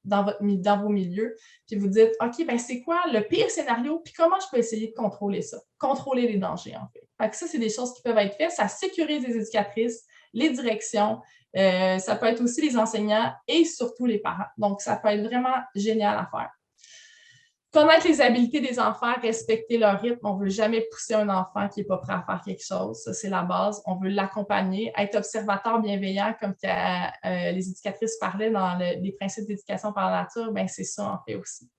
dans vos milieux. Puis vous dites, OK, ben c'est quoi le pire scénario, puis comment je peux essayer de contrôler ça? Contrôler les dangers, en fait. Fait que ça, c'est des choses qui peuvent être faites. Ça sécurise les éducatrices, les directions, ça peut être aussi les enseignants et surtout les parents. Donc, ça peut être vraiment génial à faire. Connaître les habiletés des enfants, respecter leur rythme. On ne veut jamais pousser un enfant qui n'est pas prêt à faire quelque chose. Ça, c'est la base. On veut l'accompagner, être observateur bienveillant, comme les éducatrices parlaient dans les principes d'éducation par la nature. Bien, c'est ça, en fait aussi.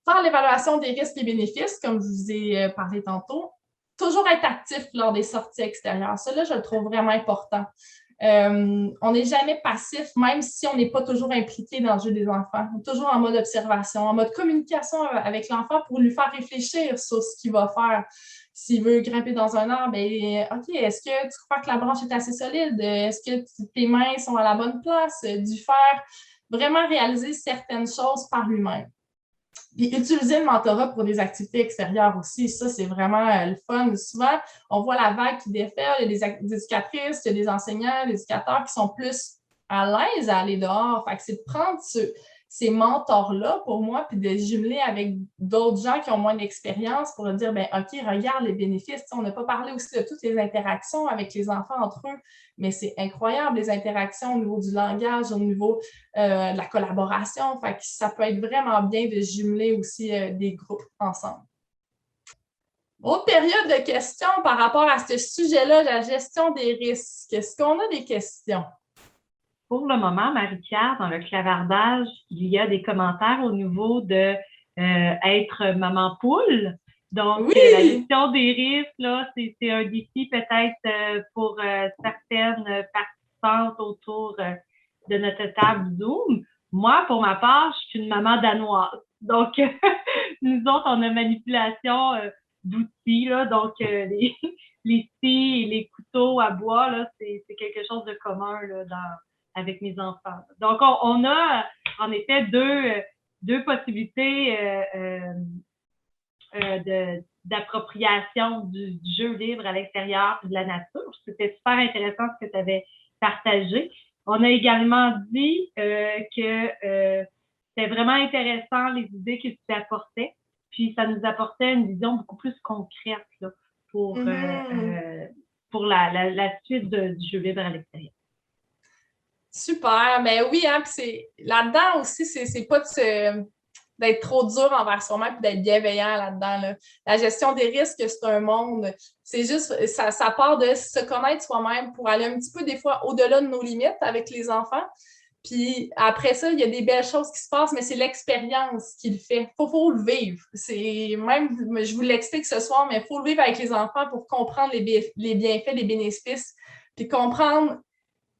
Faire l'évaluation des risques et bénéfices, comme je vous ai parlé tantôt. Toujours être actif lors des sorties extérieures. Ça, là, je le trouve vraiment important. On n'est jamais passif, même si on n'est pas toujours impliqué dans le jeu des enfants. On est toujours en mode observation, en mode communication avec l'enfant pour lui faire réfléchir sur ce qu'il va faire. S'il veut grimper dans un arbre, bien, OK, est-ce que tu crois que la branche est assez solide? Est-ce que tes mains sont à la bonne place? Du faire vraiment réaliser certaines choses par lui-même. Puis utiliser le mentorat pour des activités extérieures aussi, ça, c'est vraiment le fun. Souvent, on voit la vague qui déferle, il y a des éducatrices, il y a des enseignants, des éducateurs qui sont plus à l'aise à aller dehors. Fait que c'est de prendre ces mentors-là pour moi, puis de les jumeler avec d'autres gens qui ont moins d'expérience pour leur dire, bien, OK, regarde les bénéfices. T'sais, on n'a pas parlé aussi de toutes les interactions avec les enfants entre eux, mais c'est incroyable, les interactions au niveau du langage, au niveau de la collaboration. Fait que ça peut être vraiment bien de jumeler aussi des groupes ensemble. Autre période de questions par rapport à ce sujet-là, la gestion des risques. Est-ce qu'on a des questions? Pour le moment, Marie-Pierre, dans le clavardage, il y a des commentaires au niveau de être maman poule. Donc, oui! La gestion des risques, là, c'est un défi peut-être pour certaines participantes autour de notre table Zoom. Moi, pour ma part, je suis une maman danoise. Donc, nous autres, on a manipulation d'outils, là. Donc, les scies et les couteaux à bois, là, c'est quelque chose de commun là, avec mes enfants. Donc, on a en effet deux possibilités d'appropriation du jeu libre à l'extérieur de la nature. C'était super intéressant ce que tu avais partagé. On a également dit que c'était vraiment intéressant les idées que tu apportais, puis ça nous apportait une vision beaucoup plus concrète là, pour la suite du jeu libre à l'extérieur. Super, mais oui, hein, puis là-dedans aussi, c'est pas d'être trop dur envers soi-même et d'être bienveillant là-dedans. Là. La gestion des risques, c'est un monde. C'est juste, ça part de se connaître soi-même pour aller un petit peu des fois au-delà de nos limites avec les enfants. Puis après ça, il y a des belles choses qui se passent, mais c'est l'expérience qui le fait. Faut le vivre. C'est même, je vous l'explique ce soir, mais il faut le vivre avec les enfants pour comprendre les bienfaits, les bénéfices, puis comprendre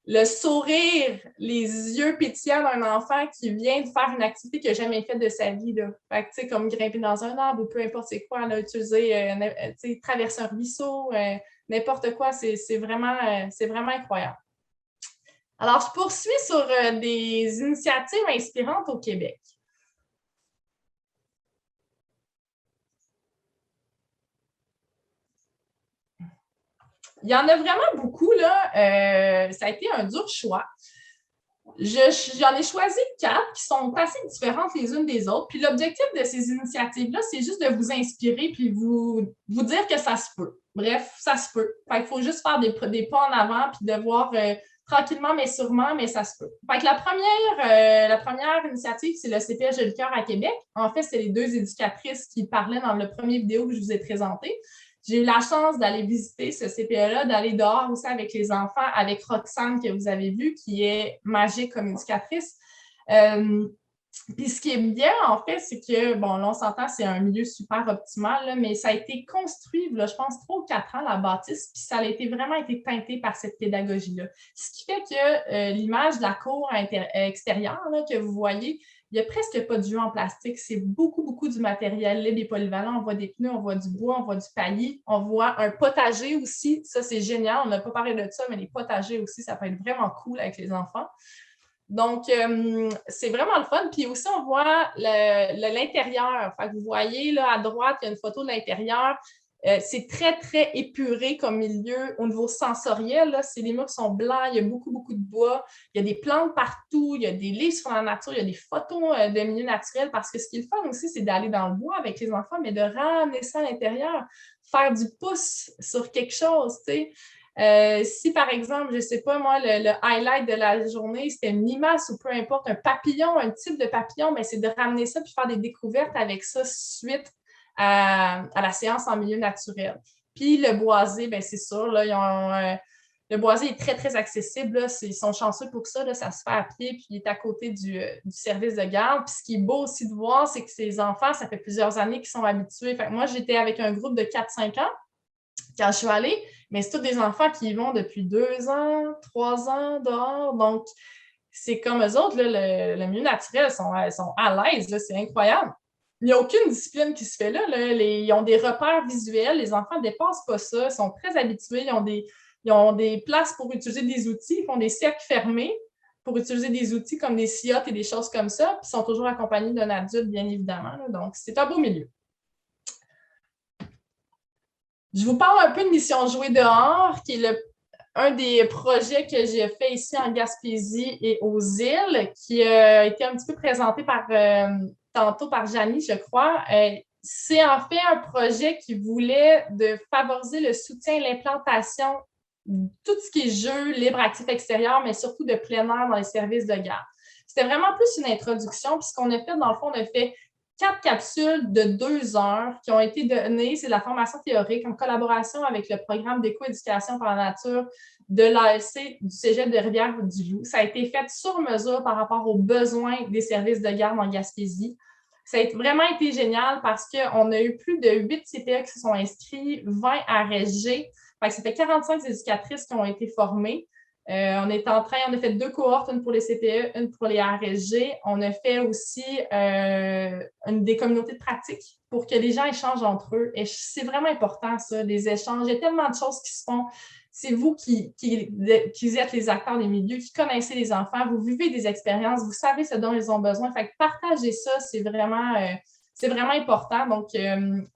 le sourire, les yeux pétillants d'un enfant qui vient de faire une activité qu'il n'a jamais faite de sa vie. Là. Fait que, tu sais, comme grimper dans un arbre ou peu importe c'est quoi, là, utiliser, traverser un ruisseau, n'importe quoi, c'est vraiment incroyable. Alors, je poursuis sur des initiatives inspirantes au Québec. Il y en a vraiment beaucoup, là. Ça a été un dur choix. J'en ai choisi 4 qui sont assez différentes les unes des autres. Puis l'objectif de ces initiatives-là, c'est juste de vous inspirer puis vous dire que ça se peut. Bref, ça se peut. Fait qu'il faut juste faire des pas en avant puis de voir tranquillement mais sûrement, mais ça se peut. Fait que la première initiative, c'est le CPS J'ai le cœur à Québec. En fait, c'est les 2 éducatrices qui parlaient dans le premier vidéo que je vous ai présenté. J'ai eu la chance d'aller visiter ce CPE-là, d'aller dehors aussi avec les enfants, avec Roxane que vous avez vu, qui est magique comme éducatrice. Puis ce qui est bien, en fait, c'est que, bon, là, on s'entend, c'est un milieu super optimal, là, mais ça a été construit, là, je pense, 3 ou 4 ans, la bâtisse, puis ça a vraiment été teinté par cette pédagogie-là. Ce qui fait que l'image de la cour extérieure là, que vous voyez, il n'y a presque pas de jeux en plastique. C'est beaucoup du matériel libre et polyvalent. On voit des pneus, on voit du bois, on voit du paillis, on voit un potager aussi. Ça, c'est génial. On n'a pas parlé de ça, mais les potagers aussi, ça peut être vraiment cool avec les enfants. Donc, c'est vraiment le fun. Puis aussi, on voit l'intérieur. Fait que vous voyez, là, à droite, il y a une photo de l'intérieur. C'est très épuré comme milieu au niveau sensoriel. Là. Les murs sont blancs, il y a beaucoup de bois, il y a des plantes partout, il y a des livres sur la nature, il y a des photos de milieux naturels parce que ce qui est le fun aussi, c'est d'aller dans le bois avec les enfants, mais de ramener ça à l'intérieur, faire du pouce sur quelque chose, tu sais. Si, par exemple, je ne sais pas, moi, le highlight de la journée, c'était une limace ou peu importe, un papillon, un type de papillon, mais c'est de ramener ça puis faire des découvertes avec ça suite à la séance en milieu naturel. Puis le boisé, bien, c'est sûr, là, le boisé est très accessible. Là, ils sont chanceux pour ça. Là, ça se fait à pied, puis il est à côté du service de garde. Puis ce qui est beau aussi de voir, c'est que ces enfants, ça fait plusieurs années qu'ils sont habitués. Fait que moi, j'étais avec un groupe de 4-5 ans quand je suis allée, mais c'est tous des enfants qui y vont depuis 2 ans, 3 ans dehors. Donc, c'est comme eux autres, là, le milieu naturel, ils sont à l'aise. Là, c'est incroyable. Il n'y a aucune discipline qui se fait là. Ils ont des repères visuels. Les enfants ne dépassent pas ça. Ils sont très habitués. Ils ont des places pour utiliser des outils. Ils font des cercles fermés pour utiliser des outils comme des sciates et des choses comme ça. Puis ils sont toujours accompagnés d'un adulte, bien évidemment. Là. Donc, c'est un beau milieu. Je vous parle un peu de Mission Jouer dehors, qui est un des projets que j'ai fait ici en Gaspésie et aux îles, qui a été un petit peu présenté tantôt par Janie, je crois. C'est en fait un projet qui voulait de favoriser le soutien et l'implantation de tout ce qui est jeux, libre, actif, extérieur, mais surtout de plein air dans les services de garde. C'était vraiment plus une introduction. Puis ce qu'on a fait, dans le fond, on a fait 4 capsules de 2 heures qui ont été données. C'est de la formation théorique en collaboration avec le programme d'éco-éducation par la nature de l'ASC du Cégep de Rivière-du-Loup. Ça a été fait sur mesure par rapport aux besoins des services de garde en Gaspésie. Ça a vraiment été génial parce qu'on a eu plus de 8 CPE qui se sont inscrits, 20 RSG. Ça fait 45 éducatrices qui ont été formées. On a fait 2 cohortes, une pour les CPE, une pour les RSG. On a fait aussi des communautés de pratique pour que les gens échangent entre eux. Et c'est vraiment important, ça, les échanges. Il y a tellement de choses qui se font. C'est vous qui êtes les acteurs des milieux, qui connaissez les enfants, vous vivez des expériences, vous savez ce dont ils ont besoin. Fait que partager ça, c'est vraiment important. Donc,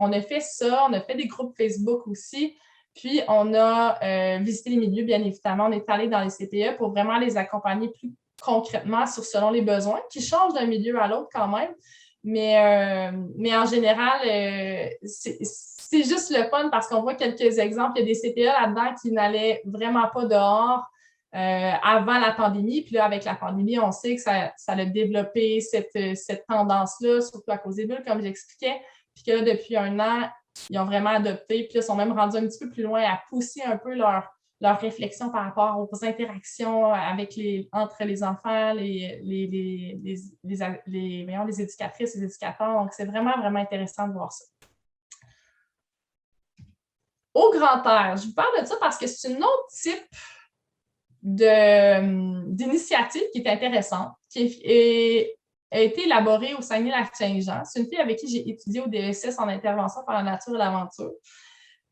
on a fait ça, on a fait des groupes Facebook aussi. Puis, on a visité les milieux, bien évidemment. On est allé dans les CPE pour vraiment les accompagner plus concrètement selon les besoins, qui changent d'un milieu à l'autre quand même. Mais en général, c'est juste le fun parce qu'on voit quelques exemples. Il y a des CPE là-dedans qui n'allaient vraiment pas dehors avant la pandémie. Puis là, avec la pandémie, on sait que ça a développé cette tendance-là, surtout à cause des bulles, comme j'expliquais. Puis que là, depuis 1 an, ils ont vraiment adopté. Puis là, ils sont même rendus un petit peu plus loin à pousser un peu leur réflexion par rapport aux interactions entre les enfants, les éducatrices, les éducateurs. Donc, c'est vraiment intéressant de voir ça. Au grand air, je vous parle de ça parce que c'est un autre type d'initiative qui est intéressante, qui a été élaborée au Saguenay-Lac-Saint-Jean. C'est une fille avec qui j'ai étudié au DSS en intervention par la nature et l'aventure.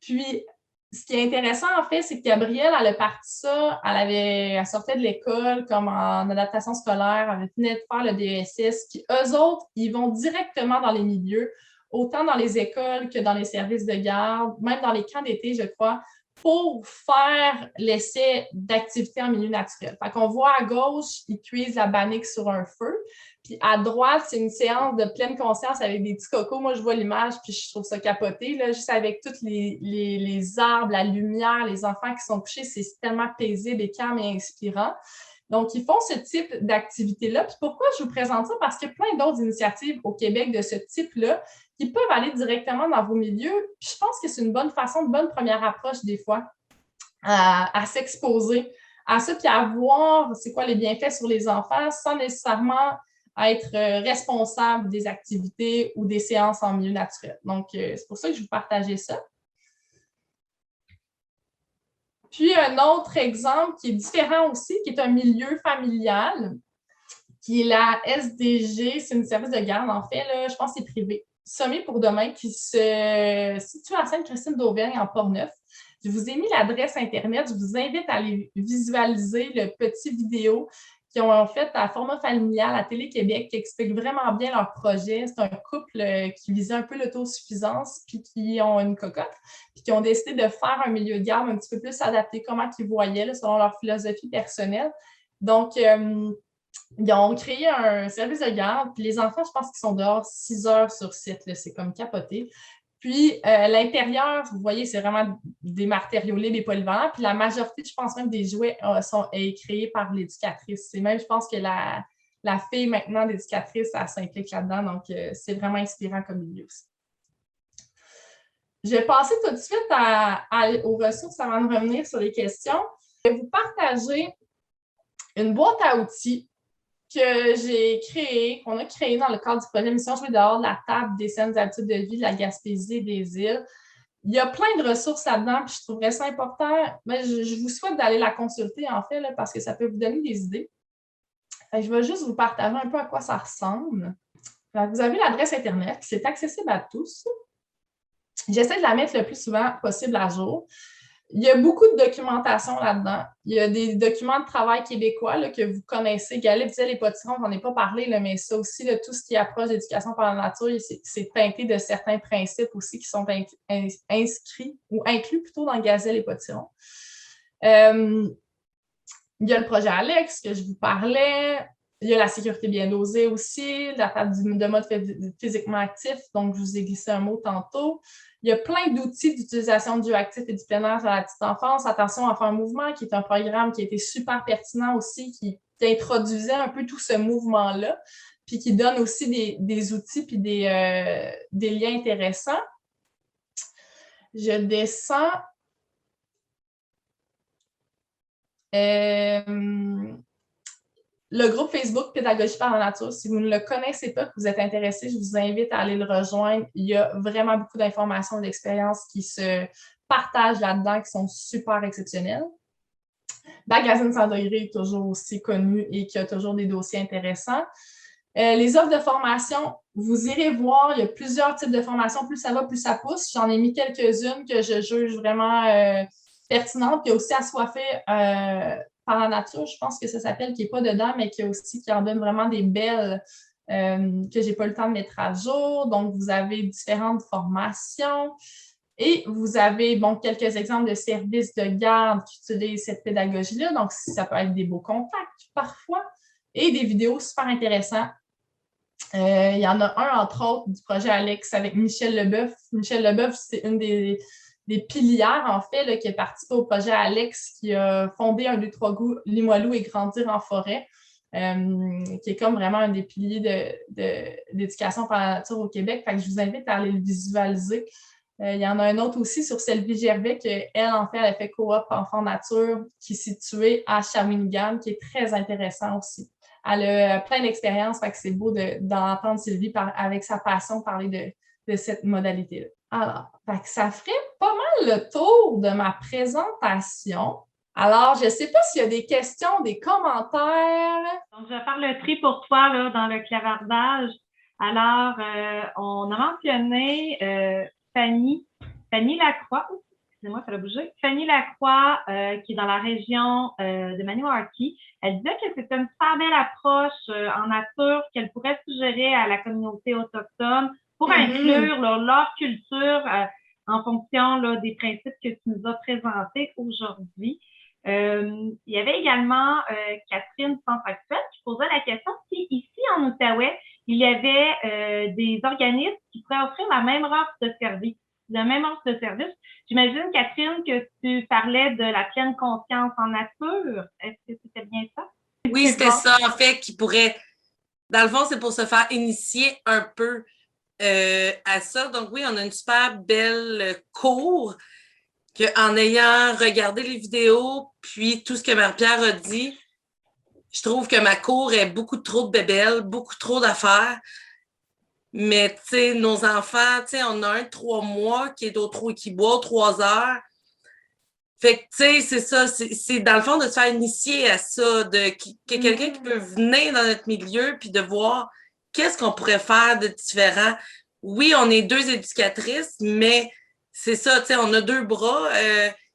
Puis, ce qui est intéressant, en fait, c'est que Gabrielle, elle a parti ça, elle sortait de l'école comme en adaptation scolaire, elle venait de faire le DSS, puis eux autres, ils vont directement dans les milieux, autant dans les écoles que dans les services de garde, même dans les camps d'été, je crois, pour faire l'essai d'activité en milieu naturel. Fait qu'on voit à gauche, ils cuisent la bannique sur un feu, puis à droite, c'est une séance de pleine conscience avec des petits cocos. Moi, je vois l'image, puis je trouve ça capoté, là, juste avec tous les arbres, la lumière, les enfants qui sont couchés, c'est tellement paisible et calme et inspirant. Donc, ils font ce type d'activité-là. Puis pourquoi je vous présente ça? Parce qu'il y a plein d'autres initiatives au Québec de ce type-là qui peuvent aller directement dans vos milieux. Puis je pense que c'est une bonne façon, une bonne première approche des fois à s'exposer à ça, puis à voir c'est quoi les bienfaits sur les enfants sans nécessairement être responsable des activités ou des séances en milieu naturel. Donc, c'est pour ça que je vous partageais ça. Puis, un autre exemple qui est différent aussi, qui est un milieu familial, qui est la SDG, c'est une service de garde, en fait, là, je pense que c'est privé. Sommet pour demain, qui se situe à Sainte-Christine d'Auvergne, en Port-Neuf. Je vous ai mis l'adresse Internet. Je vous invite à aller visualiser le petit vidéo qu'ils ont fait à format familial à Télé-Québec qui explique vraiment bien leur projet. C'est un couple qui visait un peu l'autosuffisance puis qui ont une cocotte puis qui ont décidé de faire un milieu de garde un petit peu plus adapté, comment ils voyaient là, selon leur philosophie personnelle. Donc, ils ont créé un service de garde, puis les enfants, je pense qu'ils sont dehors 6 heures sur 7, là, c'est comme capoté. Puis l'intérieur, vous voyez, c'est vraiment des matériaux libres et polyvalents, puis la majorité, je pense même des jouets sont créés par l'éducatrice. C'est même, je pense que la fille maintenant d'éducatrice, elle s'implique là-dedans, donc c'est vraiment inspirant comme milieu aussi. Je vais passer tout de suite aux ressources avant de revenir sur les questions. Je vais vous partager une boîte à outils que j'ai créée, qu'on a créée dans le cadre du projet Mission Jouer dehors de la table des saines habitudes de vie de la Gaspésie et des îles. Il y a plein de ressources là-dedans, puis je trouverais ça important, mais je vous souhaite d'aller la consulter, en fait, là, parce que ça peut vous donner des idées. Je vais juste vous partager un peu à quoi ça ressemble. Vous avez l'adresse Internet, c'est accessible à tous. J'essaie de la mettre le plus souvent possible à jour. Il y a beaucoup de documentation là-dedans. Il y a des documents de travail québécois là, que vous connaissez. Galet disait les potirons, on n'en est pas parlé, là, mais ça aussi, là, tout ce qui approche d'éducation par la nature, c'est teinté de certains principes aussi qui sont inscrits ou inclus plutôt dans Gazelle et potirons. Il y a le projet Alex que je vous parlais. Il y a la sécurité bien dosée aussi, la table de mode physiquement actif, donc je vous ai glissé un mot tantôt. Il y a plein d'outils d'utilisation du jeu actif et du plein air à la petite enfance. Attention, Enfants en mouvement, qui est un programme qui a été super pertinent aussi, qui introduisait un peu tout ce mouvement-là, puis qui donne aussi des outils puis des liens intéressants. Je descends. Le groupe Facebook Pédagogie par la nature, si vous ne le connaissez pas, que vous êtes intéressé, je vous invite à aller le rejoindre. Il y a vraiment beaucoup d'informations et d'expériences qui se partagent là-dedans, qui sont super exceptionnelles. Magazine 100 degrés est toujours aussi connu et qui a toujours des dossiers intéressants. Les offres de formation, vous irez voir, il y a plusieurs types de formations. Plus ça va, plus ça pousse. J'en ai mis quelques-unes que je juge vraiment pertinentes. Puis il y a aussi Assoiffé par la nature, je pense que ça s'appelle, qui n'est pas dedans, mais qui en donne vraiment des belles que je n'ai pas le temps de mettre à jour. Donc, vous avez différentes formations et vous avez quelques exemples de services de garde qui utilisent cette pédagogie-là. Donc, ça peut être des beaux contacts parfois et des vidéos super intéressantes. Il y en a un, entre autres, du projet Alex avec Michel Leboeuf. Michel Leboeuf, c'est une des pilières, en fait, là, qui a participé au projet Alex, qui a fondé un 2-3 goûts Limoilou et Grandir en forêt, qui est comme vraiment un des piliers d'éducation par la nature au Québec. Fait que je vous invite à aller le visualiser. Il y en a un autre aussi sur Sylvie Gervais, qu'elle, en fait, elle a fait coop Enfants Nature, qui est située à Shawinigan, qui est très intéressant aussi. Elle a plein d'expériences, fait que c'est beau d'entendre Sylvie avec sa passion parler de cette modalité-là. Alors, ça ferait pas mal le tour de ma présentation. Alors, je ne sais pas s'il y a des questions, des commentaires. Donc, je vais faire le tri pour toi là, dans le clavardage. Alors, on a mentionné Fanny Lacroix. Excusez-moi, ça a bougé. Fanny Lacroix, qui est dans la région de Maniwaki. Elle disait que c'était une super belle approche en nature qu'elle pourrait suggérer à la communauté autochtone pour inclure leur culture en fonction là, des principes que tu nous as présentés aujourd'hui. Il y avait également Catherine Centre-Actuelle qui posait la question si ici en Outaouais, il y avait des organismes qui pourraient offrir la même offre de service. J'imagine, Catherine, que tu parlais de la pleine conscience en nature. Est-ce que c'était bien ça? Oui, c'était ça, en fait, qui pourrait... Dans le fond, c'est pour se faire initier un peu à ça. Donc oui, on a une super belle cour qu'en ayant regardé les vidéos, puis tout ce que Marie-Pierre a dit, je trouve que ma cour est beaucoup trop de bébelles, beaucoup trop d'affaires. Mais, tu sais, nos enfants, tu sais, on a un de 3 mois qui est au trou et qui boit 3 heures. Fait que, tu sais, c'est ça, c'est dans le fond de se faire initier à ça, que quelqu'un qui peut venir dans notre milieu puis de voir qu'est-ce qu'on pourrait faire de différent. Oui, on est 2 éducatrices, mais c'est ça, tu sais, on a 2 bras,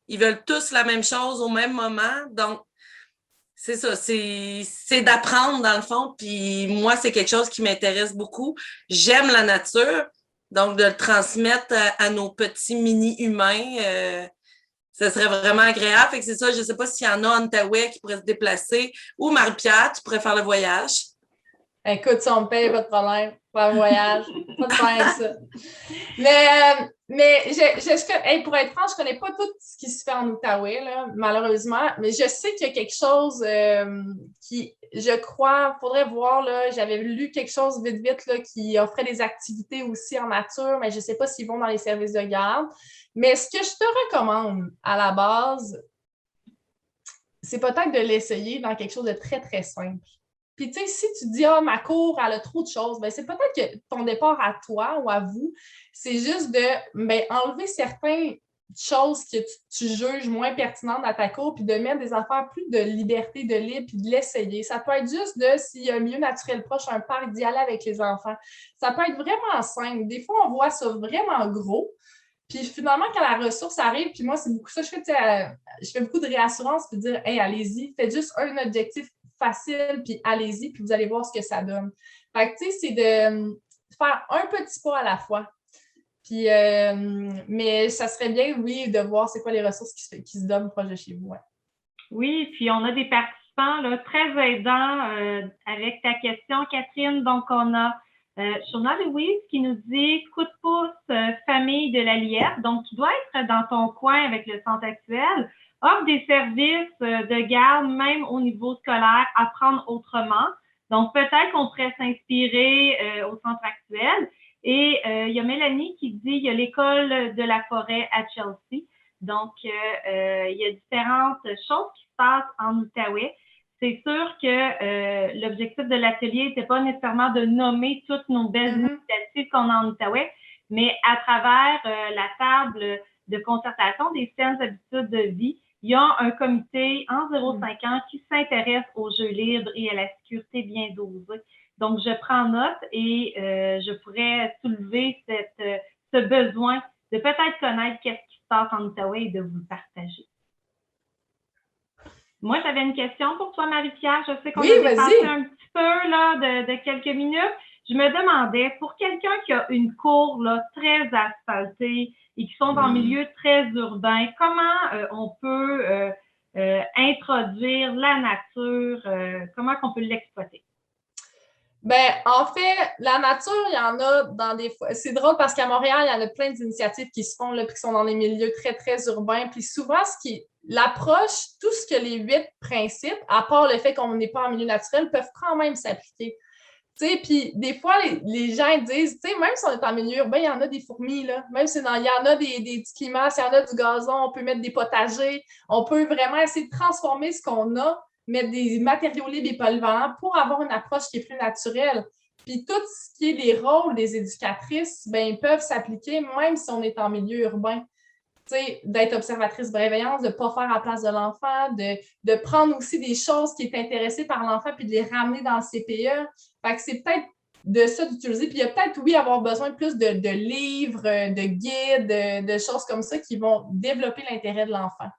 ils veulent tous la même chose au même moment, donc c'est ça, c'est d'apprendre dans le fond, puis moi, c'est quelque chose qui m'intéresse beaucoup. J'aime la nature, donc de le transmettre à nos petits mini-humains, ça serait vraiment agréable. Fait que c'est ça, je ne sais pas s'il y en a en Outaouais qui pourraient se déplacer. Ou Marie-Pierre, tu pourrais faire le voyage. Écoute, si on me paye, pas de problème. Faire un voyage. Pas de problème, ça. Mais pour être franche, je ne connais pas tout ce qui se fait en Outaouais, là, malheureusement. Mais je sais qu'il y a quelque chose qui, je crois, il faudrait voir, là, j'avais lu quelque chose vite, là, qui offrait des activités aussi en nature, mais je ne sais pas s'ils vont dans les services de garde. Mais ce que je te recommande à la base, c'est peut-être de l'essayer dans quelque chose de très, très simple. Puis, tu sais, si tu dis, ma cour, elle a trop de choses, bien, c'est peut-être que ton départ à toi ou à vous, c'est juste de enlever certaines choses que tu juges moins pertinentes à ta cour, puis de mettre des affaires plus de liberté, de libre, puis de l'essayer. Ça peut être juste s'il y a un milieu naturel proche, un parc, d'y aller avec les enfants. Ça peut être vraiment simple. Des fois, on voit ça vraiment gros. Puis finalement, quand la ressource arrive, puis moi, c'est beaucoup ça, je fais beaucoup de réassurance, puis de dire, hey, allez-y, faites juste un objectif facile, puis allez-y, puis vous allez voir ce que ça donne. Fait que, tu sais, c'est de faire un petit pas à la fois. Puis, mais ça serait bien, oui, de voir c'est quoi les ressources qui se donnent proche de chez vous. Ouais. Oui, puis on a des participants là, très aidants avec ta question, Catherine. Donc, on a Shona Louise qui nous dit « Coup de pouce, famille de la Liette ». Donc, tu dois être dans ton coin avec le centre actuel. Offre des services de garde, même au niveau scolaire, apprendre autrement. Donc, peut-être qu'on pourrait s'inspirer au centre actuel. Et il y a Mélanie qui dit il y a l'école de la forêt à Chelsea. Donc, il y a différentes choses qui se passent en Outaouais. C'est sûr que l'objectif de l'atelier n'était pas nécessairement de nommer toutes nos belles initiatives qu'on a en Outaouais, mais à travers la table de concertation des saines habitudes de vie, il y a un comité en 0,5 ans qui s'intéresse aux jeux libres et à la sécurité bien dosée. Donc, je prends note et je pourrais soulever ce besoin de peut-être connaître qu'est-ce qui se passe en Outaouais et de vous le partager. Moi, j'avais une question pour toi, Marie-Pierre. Je sais qu'on a dépassé un petit peu là, de quelques minutes. Je me demandais, pour quelqu'un qui a une cour là, très asphaltée et qui sont dans un milieu très urbain, comment on peut introduire la nature, comment on peut l'exploiter? Ben, en fait, la nature, il y en a dans des fois. C'est drôle parce qu'à Montréal, il y en a plein d'initiatives qui se font, là, puis qui sont dans des milieux très, très urbains. Puis souvent, l'approche, tout ce que les 8 principes, à part le fait qu'on n'est pas en milieu naturel, peuvent quand même s'appliquer. Tu sais, puis des fois, les gens disent, tu sais, même si on est en milieu urbain, il y en a des fourmis, là. Même si il y en a des petits climats, s'il y en a du gazon, on peut mettre des potagers, on peut vraiment essayer de transformer ce qu'on a, mettre des matériaux libres et polyvalents pour avoir une approche qui est plus naturelle. Puis tout ce qui est les rôles des éducatrices, ben, ils peuvent s'appliquer même si on est en milieu urbain. Tu sais, d'être observatrice bienveillance, de ne pas faire à la place de l'enfant, de prendre aussi des choses qui est intéressées par l'enfant puis de les ramener dans le CPE. Fait que c'est peut-être de ça d'utiliser. Puis il y a peut-être, oui, avoir besoin plus de livres, de guides, de choses comme ça qui vont développer l'intérêt de l'enfant.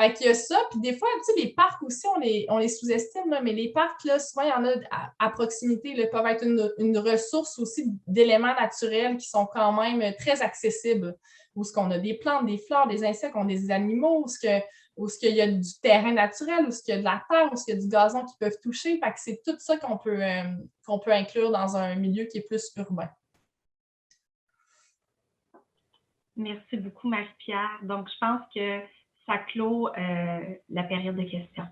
Fait qu'il y a ça, puis des fois, tu sais, les parcs aussi, on les sous-estime, là, mais les parcs, là, souvent, il y en a à proximité, là, peuvent être une ressource aussi d'éléments naturels qui sont quand même très accessibles, où ce qu'on a des plantes, des fleurs, des insectes, on a des animaux, où ce qu'il y a du terrain naturel, où ce qu'il y a de la terre, où ce qu'il y a du gazon qui peuvent toucher. Fait que c'est tout ça qu'on peut inclure dans un milieu qui est plus urbain. Merci beaucoup, Marie-Pierre. Donc, je pense que ça clôt la période de questions.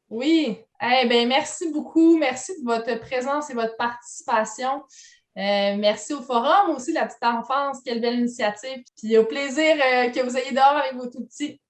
Oui. Ben, merci beaucoup. Merci de votre présence et votre participation. Merci au forum aussi, la petite enfance. Quelle belle initiative. Puis au plaisir que vous ayez dehors avec vos tout-petits.